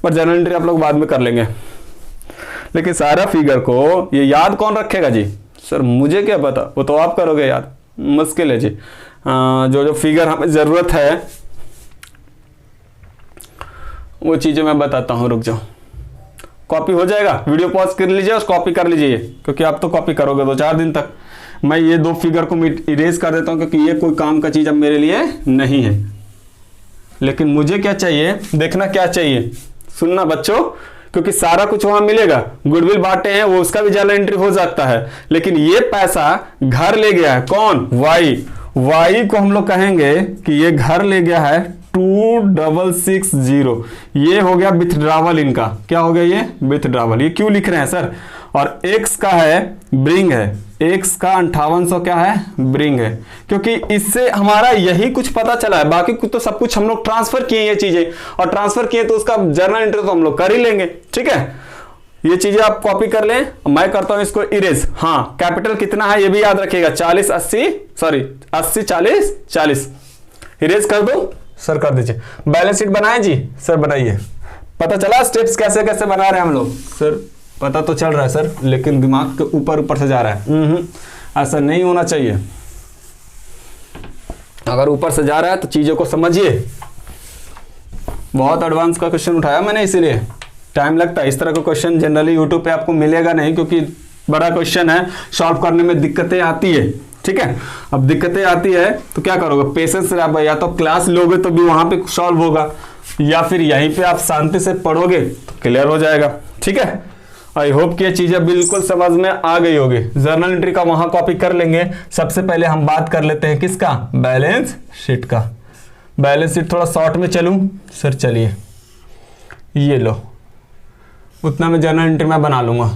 पर जर्नल एंट्री आप लोग बाद में कर लेंगे। लेकिन सारा फिगर को ये याद कौन रखेगा जी? सर मुझे क्या पता, वो तो आप करोगे याद, मुश्किल है जी। जो जो फिगर हमें जरूरत है वो चीजें मैं बताता हूँ, रुक जाओ। कॉपी हो जाएगा, वीडियो पॉज कर लीजिए और कॉपी कर लीजिए, क्योंकि आप तो कॉपी करोगे 2-4 दिन तक। मैं ये 2 फिगर को इरेज कर देता हूँ, क्योंकि ये कोई काम का चीज अब मेरे लिए नहीं है। लेकिन मुझे क्या चाहिए, देखना क्या चाहिए, सुनना बच्चों, क्योंकि सारा कुछ वहां मिलेगा। गुडविल बांटे हैं, वो उसका भी जर्नल एंट्री हो सकता है, लेकिन ये पैसा घर ले गया है कौन? वाई को हम लोग कहेंगे कि ये घर ले गया है 2660। ये हो गया विथड्रावल इनका। क्या हो गया ये? विथड्रावल। ये क्यों लिख रहे हैं सर? और एक्स का है ब्रिंग है, एक्स का 5800 क्या है? ब्रिंग है, क्योंकि इससे हमारा यही कुछ पता चला है। बाकी कुछ तो सब कुछ हम लोग ट्रांसफर किए ये चीजें, और ट्रांसफर किए तो उसका जर्नल एंट्री तो हम लोग कर ही लेंगे, ठीक है? ये चीजें आप कॉपी कर लें, मैं करता हूं इसको इरेज। हाँ, कैपिटल कितना है ये भी याद रखिएगा, 80 40 इरेज कर दो सर, कर दीजिए। बैलेंस शीट बनाए जी? सर बनाइए। पता चला स्टेप्स कैसे कैसे बना रहे हैं हम लोग? सर पता तो चल रहा है सर, लेकिन दिमाग के ऊपर से जा रहा है। ऐसा नहीं होना चाहिए। अगर ऊपर से जा रहा है तो चीजों को समझिए। बहुत एडवांस का क्वेश्चन उठाया मैंने, इसीलिए टाइम लगता है। इस तरह का क्वेश्चन जनरली यूट्यूब पे आपको मिलेगा नहीं, क्योंकि बड़ा क्वेश्चन है, सॉल्व करने में दिक्कतें आती है, ठीक है? अब दिक्कतें आती है तो क्या करोगे? पेशेंस से आप या तो क्लास लोगे तो भी वहां पे सॉल्व होगा, या फिर यहीं पे आप शांति से पढ़ोगे तो क्लियर हो जाएगा, ठीक है? आई होप कि ये चीजें बिल्कुल समझ में आ गई होगी। जर्नल एंट्री का वहां कॉपी कर लेंगे। सबसे पहले हम बात कर लेते हैं किसका? बैलेंस शीट का। बैलेंस शीट थोड़ा शॉर्ट में चलूं सर? चलिए, ये लो, उतना में जर्नल एंट्री मैं बना लूंगा।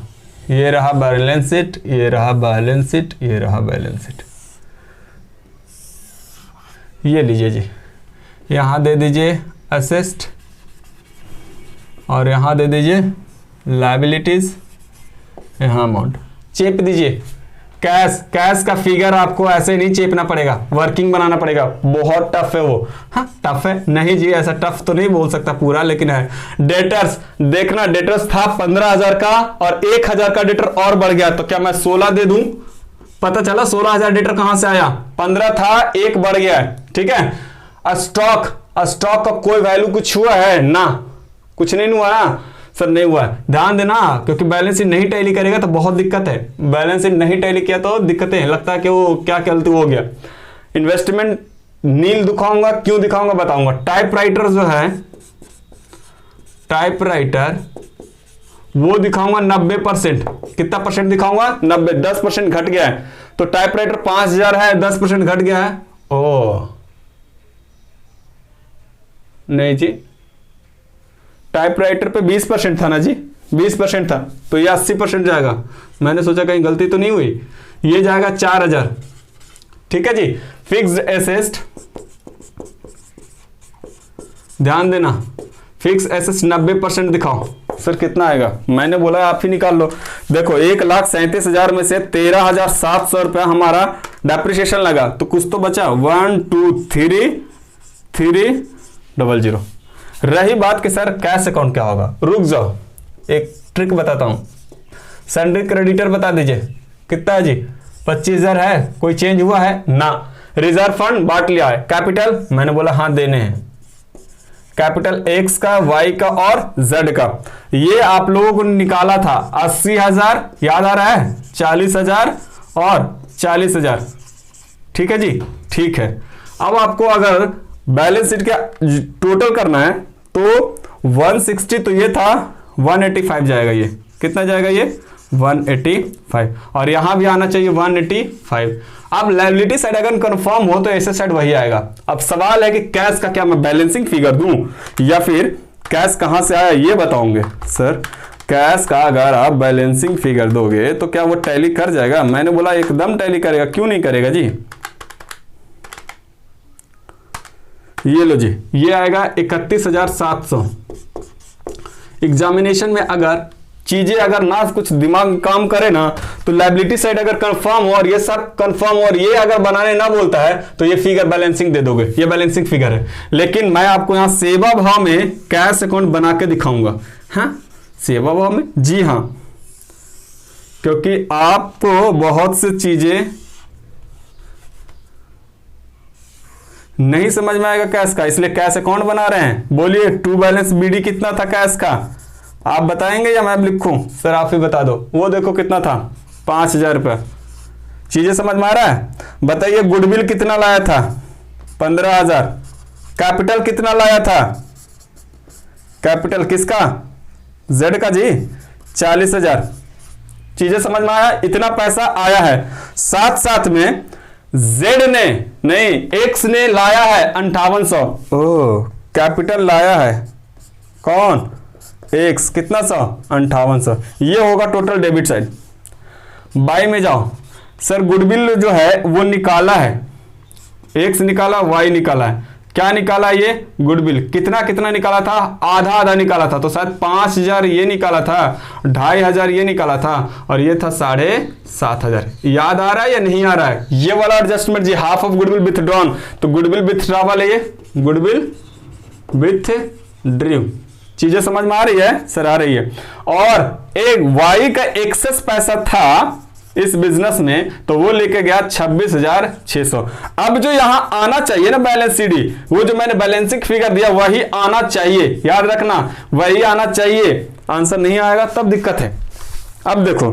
ये रहा बैलेंस शीट, ये रहा बैलेंस शीट, ये रहा बैलेंस शीट। ये लीजिए जी, यहां दे दीजिए असेस्ट और यहां दे दीजिए लायबिलिटीज, यहां अमाउंट चेप दीजिए। कैश का फिगर आपको ऐसे नहीं चेपना पड़ेगा, वर्किंग बनाना पड़ेगा। बहुत टफ है वो। हाँ टफ है नहीं जी, ऐसा टफ तो नहीं बोल सकता पूरा, लेकिन है। डेटर्स देखना, डेटर्स था 15,000 का और 1,000 का डेटर और बढ़ गया, तो क्या मैं 16 दे दूं? पता चला 16,000 डेटर कहां से आया? 15 था, 1 बढ़ गया है, ठीक है? स्टॉक का कोई वैल्यू कुछ हुआ है ना? कुछ नहीं हुआ है सर, नहीं हुआ है। ध्यान देना, क्योंकि बैलेंस शीट नहीं टैली करेगा तो बहुत दिक्कत है। बैलेंस शीट नहीं टैली किया तो दिक्कतें, लगता है कि वो क्या गलती हो गया। इन्वेस्टमेंट नील दिखाऊंगा, क्यों दिखाऊंगा बताऊंगा। टाइपराइटर जो है, टाइपराइटर वो दिखाऊंगा 90%। कितना परसेंट दिखाऊंगा? 90। 10% घट गया है, तो टाइपराइटर 5,000 है, 10% घट गया है। ओ नहीं जी, टाइपराइटर पे 20% था ना जी, 20% था, तो ये 80% जाएगा। मैंने सोचा कहीं गलती तो नहीं हुई, ये जाएगा 4,000, ठीक है जी। फिक्स्ड एसेट, ध्यान देना, फिक्स एसेट 90% दिखाओ। सर कितना आएगा? मैंने बोला आप ही निकाल लो। देखो 1,37,000 में से 13,700 रुपया हमारा डेप्रिसिएशन लगा, तो कुछ तो बचा। 1 2 3 0। रही बात कि सर कैश अकाउंट क्या होगा, रुक जाओ, एक ट्रिक बताता हूं, सन्ड्री क्रेडिटर बता दीजिए कितना है जी, 25,000 है, कोई चेंज हुआ है ना। रिजर्व फंड बांट लिया है, कैपिटल मैंने बोला हाँ देने हैं, कैपिटल एक्स का, वाई का और जेड का, ये आप लोगों को निकाला था 80,000, याद आ रहा है, 40,000 और 40,000, ठीक है जी, ठीक है। अब आपको अगर बैलेंस शीट का टोटल करना है तो 160, तो ये था 185 जाएगा, ये कितना जाएगा, ये 185, और यहां भी आना चाहिए 185। अब लायबिलिटी साइड अगर कंफर्म हो तो ऐसे साइड वही आएगा। अब सवाल है कि कैश का क्या मैं बैलेंसिंग फिगर दूं या फिर कैश कहां से आया ये बताओगे। सर कैश का अगर आप बैलेंसिंग फिगर दोगे तो क्या वो टैली कर जाएगा? मैंने बोला एकदम टैली करेगा, क्यों नहीं करेगा जी। ये लो जी, ये आएगा 31,700। एग्जामिनेशन में अगर चीजें अगर ना कुछ दिमाग काम करे ना तो लायबिलिटी साइड अगर कंफर्म हो और ये सब कंफर्म हो और ये अगर बनाने ना बोलता है तो ये फिगर बैलेंसिंग दे दोगे, ये बैलेंसिंग फिगर है। लेकिन मैं आपको यहां सेवा भाव में कैश अकाउंट बना के दिखाऊंगा। हाँ सेवा भाव में, जी हाँ, क्योंकि आपको बहुत सी चीजें नहीं समझ में आएगा कैश का, इसलिए कैश अकाउंट बना रहे हैं। बोलिए टू बैलेंस बीडी कितना था कैश का, आप बताएंगे या मैं लिखूं? सर आप ही बता दो। वो देखो कितना था, 5,000 रुपये। चीजें समझ में आ रहा है? बताइए गुडविल कितना लाया था, 15,000। कैपिटल कितना लाया था, कैपिटल किसका, जेड का जी, 40,000। चीजें समझ में आया? इतना पैसा आया है, साथ साथ में जेड ने नहीं एक्स ने लाया है 5800। ओह कैपिटल लाया है कौन, एक्स, कितना 100, 5800। ये होगा टोटल डेबिट साइड। बाई में जाओ, सर गुडविल जो है वो निकाला है, एक्स निकाला, वाई निकाला है, क्या निकाला ये गुडविल, कितना कितना निकाला था, आधा आधा निकाला था, तो शायद 5,000 ये निकाला था, 2,500 ये निकाला था, और ये था 7,500। याद आ रहा है या नहीं आ रहा है? ये वाला एडजस्टमेंट जी, हाफ ऑफ गुडविल विथड्रॉन, तो गुडविल विथड्रॉवल है ये, गुडविल विथड्रॉ। चीजें समझ में आ रही है? सर आ रही है। और एक वाई का एक्सेस पैसा था इस बिजनेस में, तो वो लेके गया 26,600। अब जो यहां आना चाहिए ना बैलेंस सीडी, वो जो मैंने बैलेंसिंग फिगर दिया वही आना चाहिए, याद रखना वही आना चाहिए। आंसर नहीं आएगा तब दिक्कत है। अब देखो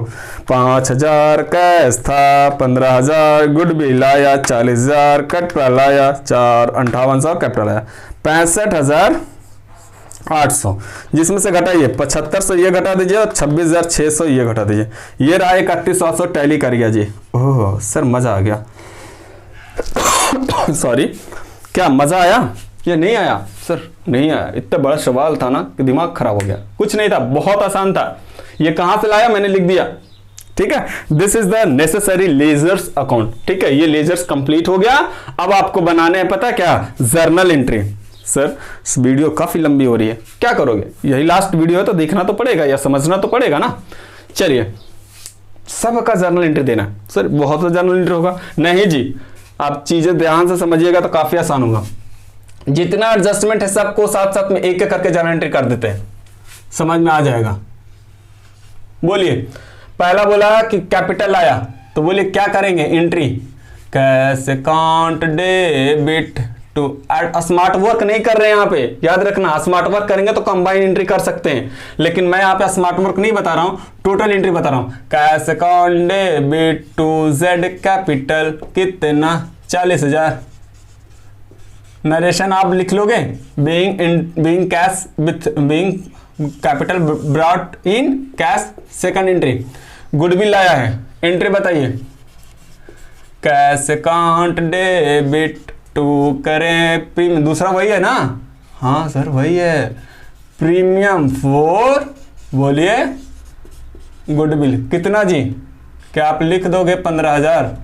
5,000 कैश था, 15,000 गुडविल आया, 40,000 कैपिटल आया, 5800 कैपिटल आया, 65,800, जिसमें से घटाइए 7500 ये घटा दीजिए और 26,600 ये घटा दीजिए, ये रहा 31,100 टैली कर गया जी। ओह सर मजा आ गया। सॉरी, क्या मजा आया या नहीं आया? सर नहीं आया, इतना बड़ा सवाल था ना कि दिमाग खराब हो गया। कुछ नहीं था, बहुत आसान था। ये कहां से लाया मैंने लिख दिया, ठीक है। This is the necessary ledgers account, ठीक है। ये लेजर्स कंप्लीट हो गया। अब आपको बनाने हैं पता क्या, जर्नल एंट्री। सर इस वीडियो काफी लंबी हो रही है, क्या करोगे? यही लास्ट वीडियो है तो देखना तो पड़ेगा या समझना तो पड़ेगा ना। चलिए सबका जर्नल एंट्री देना। सर बहुत सा जर्नल एंट्री होगा, नहीं जी, आप चीजें ध्यान से समझिएगा तो काफी आसान होगा। जितना एडजस्टमेंट है सबको साथ साथ में एक एक करके जर्नल एंट्री कर देते हैं, समझ में आ जाएगा। बोलिए, पहला बोला कि कैपिटल आया, तो बोलिए क्या करेंगे, entry cash account debit to. Smart work नहीं कर रहे हैं यहाँ पे, याद रखना। स्मार्ट वर्क करेंगे तो कंबाइन एंट्री कर सकते हैं, लेकिन मैं यहाँ पे स्मार्ट वर्क नहीं बता रहा हूँ, टोटल एंट्री बता रहा हूँ। Cash account debit to Z capital कितना, 40,000। नरेशन आप लिख लोगे, being cash with being capital brought in cash. Second entry goodwill आया है, एंट्री बताइए, कैश अकाउंट डेबिट टू करें प्रीमियम, दूसरा वही है ना? हाँ सर वही है, प्रीमियम फॉर, बोलिए गुडविल कितना जी, क्या आप लिख दोगे 15,000।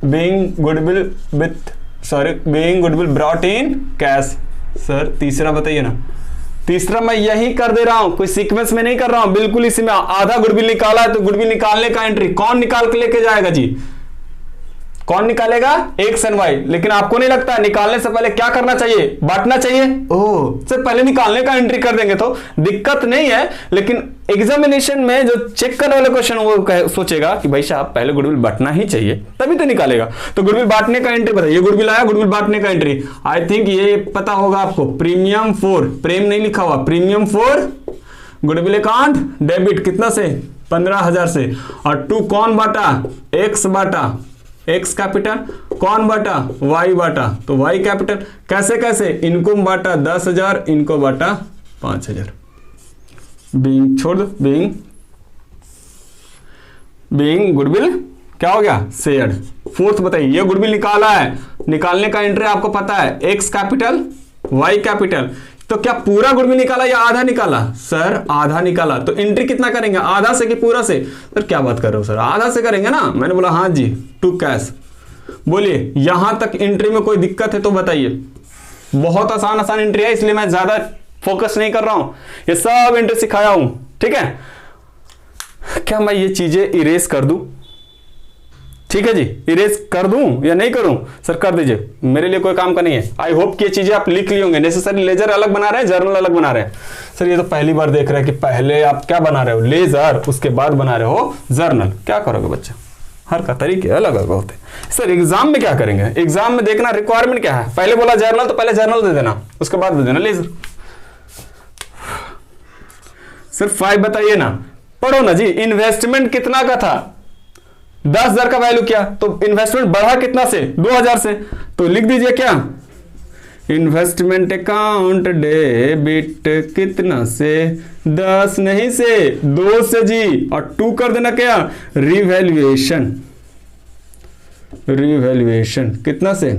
Being goodwill with being goodwill brought in cash. Sir तीसरा बताइए ना। तीसरा मैं यही कर दे रहा हूं, कोई सीक्वेंस में नहीं कर रहा हूं, बिल्कुल इसी में। आधा गुडविल निकाला है तो गुडविल निकालने का एंट्री कौन निकाल के लेके जाएगा जी, कौन निकालेगा? X and Y. लेकिन आपको नहीं लगता निकालने से पहले क्या करना चाहिए? बांटना चाहिए। ओह सर पहले निकालने का एंट्री कर देंगे तो दिक्कत नहीं है, लेकिन एग्जामिनेशन में जो चेक करने वाले क्वेश्चन वो सोचेगा कि भाई साहब पहले गुडविल बांटना ही चाहिए तभी तो निकालेगा। तो गुडविल बांटने का एंट्री बताइए, गुडविल आया, गुडविल बांटने का एंट्री आई थिंक ये पता होगा आपको, प्रीमियम फॉर, प्रेम नहीं लिखा हुआ, premium for goodwill account debit कितना से? 15,000 से। और टू कौन बांटा? एक्स बांटा, एक्स कैपिटल, कौन बांटा? वाई बांटा, तो वाई कैपिटल। कैसे कैसे? इनको बांटा 10,000, इनको बांटा 5,000। बीइंग छोड़ दो, बीइंग गुडविल क्या हो गया? शेयर्ड। फोर्थ बताइए, ये गुडविल निकाला है, निकालने का एंट्री आपको पता है, एक्स कैपिटल वाई कैपिटल। तो क्या पूरा गुडविल निकाला या आधा निकाला? सर आधा निकाला। तो एंट्री कितना करेंगे? आधा से कि पूरा से? सर क्या बात कर रहे हो सर, आधा से करेंगे ना। मैंने बोला हाँ जी, टू कैश। बोलिए यहां तक एंट्री में कोई दिक्कत है तो बताइए। बहुत आसान एंट्री है, इसलिए मैं ज्यादा फोकस नहीं कर रहा हूं, ये सब एंट्री सिखाया हूं, ठीक है। क्या मैं ये चीजें इरेज कर दूं? ठीक है जी, इरेज कर दूं या नहीं करूं? सर कर दीजिए, मेरे लिए कोई काम का नहीं है। आई होप कि ये चीजें आप लिख लिए होंगे। नेसेसरी लेजर अलग बना रहे हैं, जर्नल अलग बना रहे हैं। सर ये तो पहली बार देख रहे हैं कि पहले आप क्या बना रहे हो, लेजर, उसके बाद बना रहे हो जर्नल। क्या करोगे बच्चा, हर का तरीके अलग अलग होते हैं। सर एग्जाम में क्या करेंगे? एग्जाम में देखना रिक्वायरमेंट क्या है। पहले बोला जर्नल तो पहले जर्नल दे देना, उसके बाद दे देना लेजर। सर 5 बताइए ना, पढ़ो ना जी। इन्वेस्टमेंट कितना का था? 10,000 का वैल्यू किया, तो इन्वेस्टमेंट बढ़ा कितना से? 2,000 से। तो लिख दीजिए क्या? इन्वेस्टमेंट अकाउंट डेबिट कितना से? 10 नहीं से 2 से जी। और 2 कर देना क्या? रिवैल्यूएशन, रिवैल्यूएशन कितना से?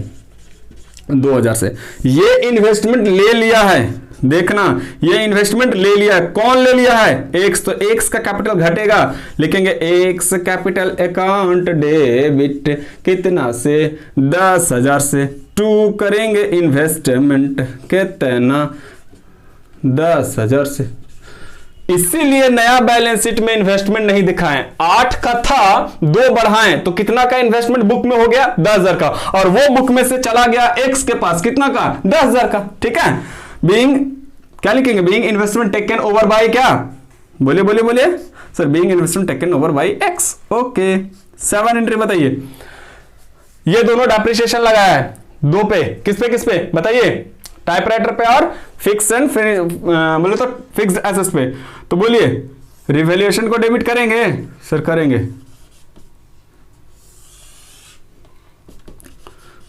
2,000 से। ये इन्वेस्टमेंट ले लिया है, देखना ये इन्वेस्टमेंट ले लिया है। कौन ले लिया है? एक्स। तो एक्स का कैपिटल घटेगा, लिखेंगे एक्स कैपिटल अकाउंट डेबिट कितना से? 10,000 से। 2 करेंगे इन्वेस्टमेंट कितना? 10,000 से। इसीलिए नया बैलेंस शीट में इन्वेस्टमेंट नहीं दिखाएं। 8 का था, 2 बढ़ाएं तो कितना का इन्वेस्टमेंट बुक में हो गया? 10,000 का। और वो बुक में से चला गया एक्स के पास, कितना का? 10,000 का। ठीक है, बीइंग क्या लिखेंगे? Being investment taken over by क्या? बोलिए बोलिए बोलिए sir, being investment taken over by x. Okay, 7 entry बताइए। ये दोनों डेप्रिसिएशन लगाया है 2 पे, किस पे बताइए? टाइपराइटर पे और फिक्स एंड बोले तो फिक्स्ड एसेट्स पे। तो बोलिए रिवैल्यूएशन को डेबिट करेंगे? सर करेंगे।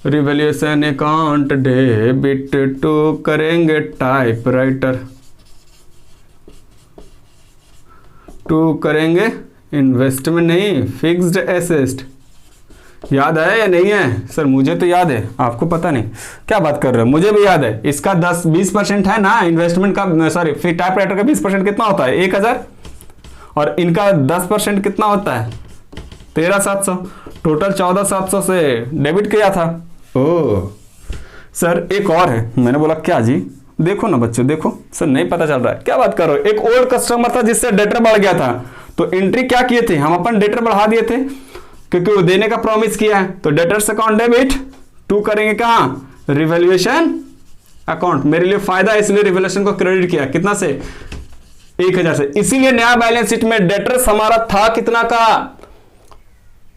रिवैल्यूएशन अकाउंट डेबिट टू करेंगे टाइपराइटर, टू करेंगे इन्वेस्टमेंट नहीं फिक्स्ड एसेट। याद है या नहीं है? सर मुझे तो याद है, आपको पता नहीं। क्या बात कर रहे हो, मुझे भी याद है। इसका 10-20% है ना इन्वेस्टमेंट का, सॉरी फिर टाइपराइटर का 20% कितना होता है? 1,000। और इनका 10% कितना होता है? 13,700। टोटल 14,700 से डेबिट किया था। ओह सर एक और है। मैंने बोला क्या जी? देखो ना बच्चों, देखो सर नहीं पता चल रहा है, क्या बात कर रहे हो? एक ओल्ड कस्टमर था जिससे डेटर बढ़ गया था, तो एंट्री क्या किए थे हम? अपन डेटर बढ़ा दिए थे क्योंकि वो देने का प्रॉमिस किया है। तो डेटर्स अकाउंट डेबिट 2 करेंगे कहाँ? Revaluation account. मेरे लिए फायदा है इसलिए रिवैल्यूएशन को क्रेडिट किया, कितना से? 1,000 से। इसीलिए नया बैलेंस शीट में डेटर्स हमारा था कितना का?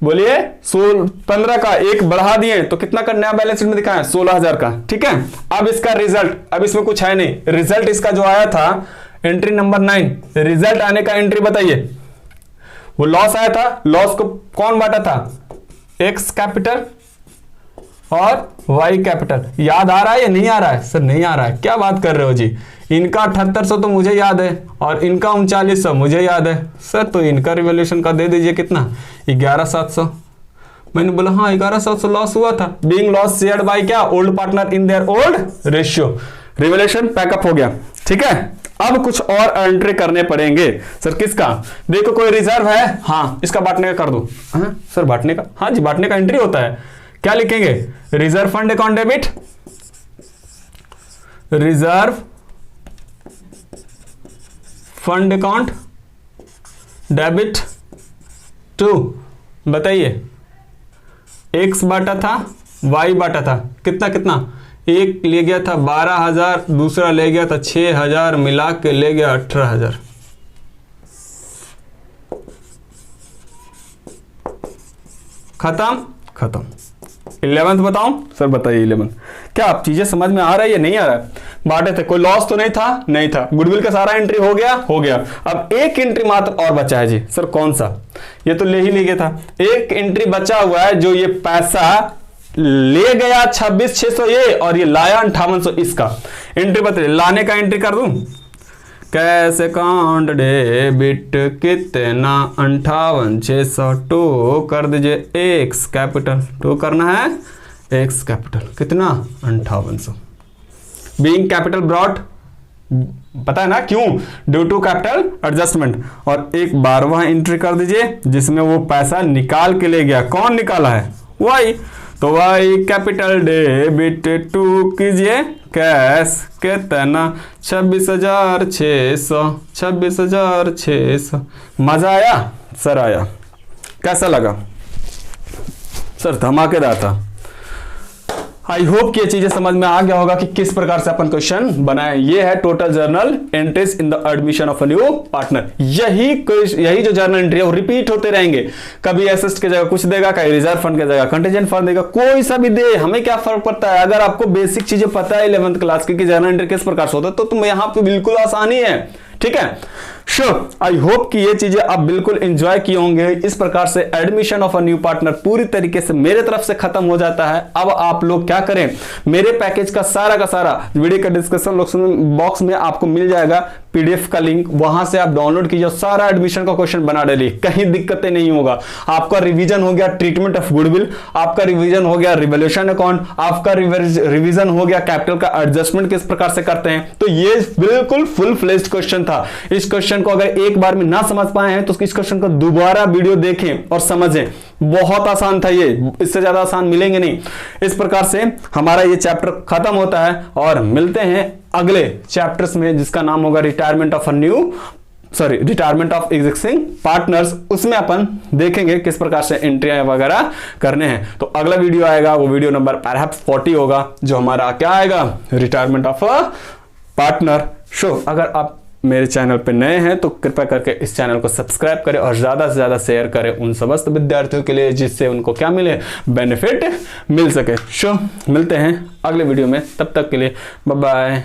बोलिए 15 का, 1 बढ़ा दिए तो कितना का नया बैलेंस शीट में दिखाया? 16,000 का। ठीक है, अब इसका रिजल्ट, अब इसमें कुछ है नहीं। रिजल्ट इसका जो आया था एंट्री नंबर 9, रिजल्ट आने का एंट्री बताइए। वो लॉस आया था, लॉस को कौन बांटा था? एक्स कैपिटल और वाई कैपिटल। याद आ रहा है या नहीं आ रहा है? सर नहीं आ रहा है। क्या बात कर रहे हो जी? इनका 7800 तो मुझे याद है और इनका 3900 मुझे याद है। सर तो इनका रिवैल्यूएशन का दे दीजिए कितना? 11,700। मैंने बोला हाँ 11,700 लॉस हुआ था। बीइंग लॉस शेयर्ड बाय क्या? Old partner in their old ratio. Revaluation pack up हो गया। ठीक है, अब कुछ और एंट्री करने पड़ेंगे। सर किसका? देखो कोई रिजर्व है? हाँ, इसका बांटने का कर दो। हाँ सर बांटने का? हाँ जी बांटने का एंट्री होता है। क्या लिखेंगे? Reserve fund account debit, reserve fund account debit to, बताइए x बांटा था, y बांटा था, कितना कितना, एक ले गया था 12,000, दूसरा ले गया था 6,000, मिला के ले गया 18,000। खत्म। 11th बताऊं सर? बताइए 11th। क्या आप चीजें समझ में आ रहा है या नहीं आ रहा है? बांटे थे, कोई लॉस तो नहीं था? नहीं था। गुडविल का सारा एंट्री हो गया? हो गया। अब एक एंट्री मात्र और बचा है जी। सर कौन सा? ये तो ले ही गया था। एक एंट्री बचा हुआ है जो ये पैसा ले गया 26,600 ये, और ये लाया 5800 इसका। एंट्री बता, लाने का एंट्री कर दूं? कैश अकाउंट डेबिट कितना, 58,600, टू कर दीजिए एक्स कैपिटल, टू करना है एक्स कैपिटल, कितना 5800, बीइंग कैपिटल ब्रॉट, पता है ना क्यों? Due to capital adjustment. और एक 12वां एंट्री कर दीजिए जिसमें वो पैसा निकाल के ले गया। कौन निकाला है? वाई। तो वाई कैपिटल डेबिट टू कीजिए कैश कितना, 26,600, 26,600। मजा आया? सर आया। कैसा लगा? सर धमाकेदार था। आई होप कि ये चीजें समझ में आ गया होगा कि किस प्रकार से अपन क्वेश्चन बनाए। ये है total journal entries in the admission of a new partner. यही जो जर्नल एंट्री है वो रिपीट होते रहेंगे। कभी एसेस्ट की जगह कुछ देगा, कहीं रिजर्व फंड की जगह कंटीजेंट फंड देगा, कोई सा भी दे, हमें क्या फर्क पड़ता है। अगर आपको बेसिक चीजें पता है 11th क्लास की कि जर्नल एंट्री किस प्रकार से होता है तो तुम यहाँ पे बिल्कुल आसानी है। ठीक है, श्योर। आई होप कि ये चीजें आप बिल्कुल एंजॉय किए होंगे। इस प्रकार से admission of a new partner पूरी तरीके से मेरे तरफ से खत्म हो जाता है। अब आप लोग क्या करें, मेरे पैकेज का सारा वीडियो का डिस्क्रिप्शन बॉक्स में आपको मिल जाएगा पीडीएफ का लिंक, वहां से आप डाउनलोड कीजिए, सारा एडमिशन का क्वेश्चन बना डालिए, कहीं दिक्कतें नहीं होगा। आपका रिवीजन हो गया ट्रीटमेंट ऑफ गुडविल, आपका रिवीजन हो गया रिवोल्यूशन अकाउंट, आपका रिवीजन हो गया कैपिटल का एडजस्टमेंट किस प्रकार से करते हैं। तो ये बिल्कुल फुल फ्लेज्ड क्वेश्चन था। इस क्वेश्चन को अगर एक बार में ना समझ पाए हैं तो इस क्वेश्चन को दोबारा वीडियो देखें और समझें। बहुत आसान था ये, इससे ज्यादा आसान मिलेंगे नहीं। इस प्रकार से हमारा ये चैप्टर खत्म होता है और मिलते हैं अगले चैप्टर्स में जिसका नाम होगा रिटायरमेंट ऑफ एग्जिस्टिंग पार्टनर्स। उसमें अपन देखेंगे किस प्रकार से एंट्री वगैरह करने हैं। तो अगला वीडियो आएगा, वो वीडियो नंबर परहैप्स 40 होगा, जो हमारा क्या आएगा, retirement of a partner. Show अगर आप मेरे चैनल पे नए हैं तो कृपया करके इस चैनल को सब्सक्राइब करें और ज़्यादा से ज़्यादा शेयर करें उन समस्त विद्यार्थियों के लिए जिससे उनको क्या मिले, बेनिफिट मिल सके। शो मिलते हैं अगले वीडियो में, तब तक के लिए बाय बाय।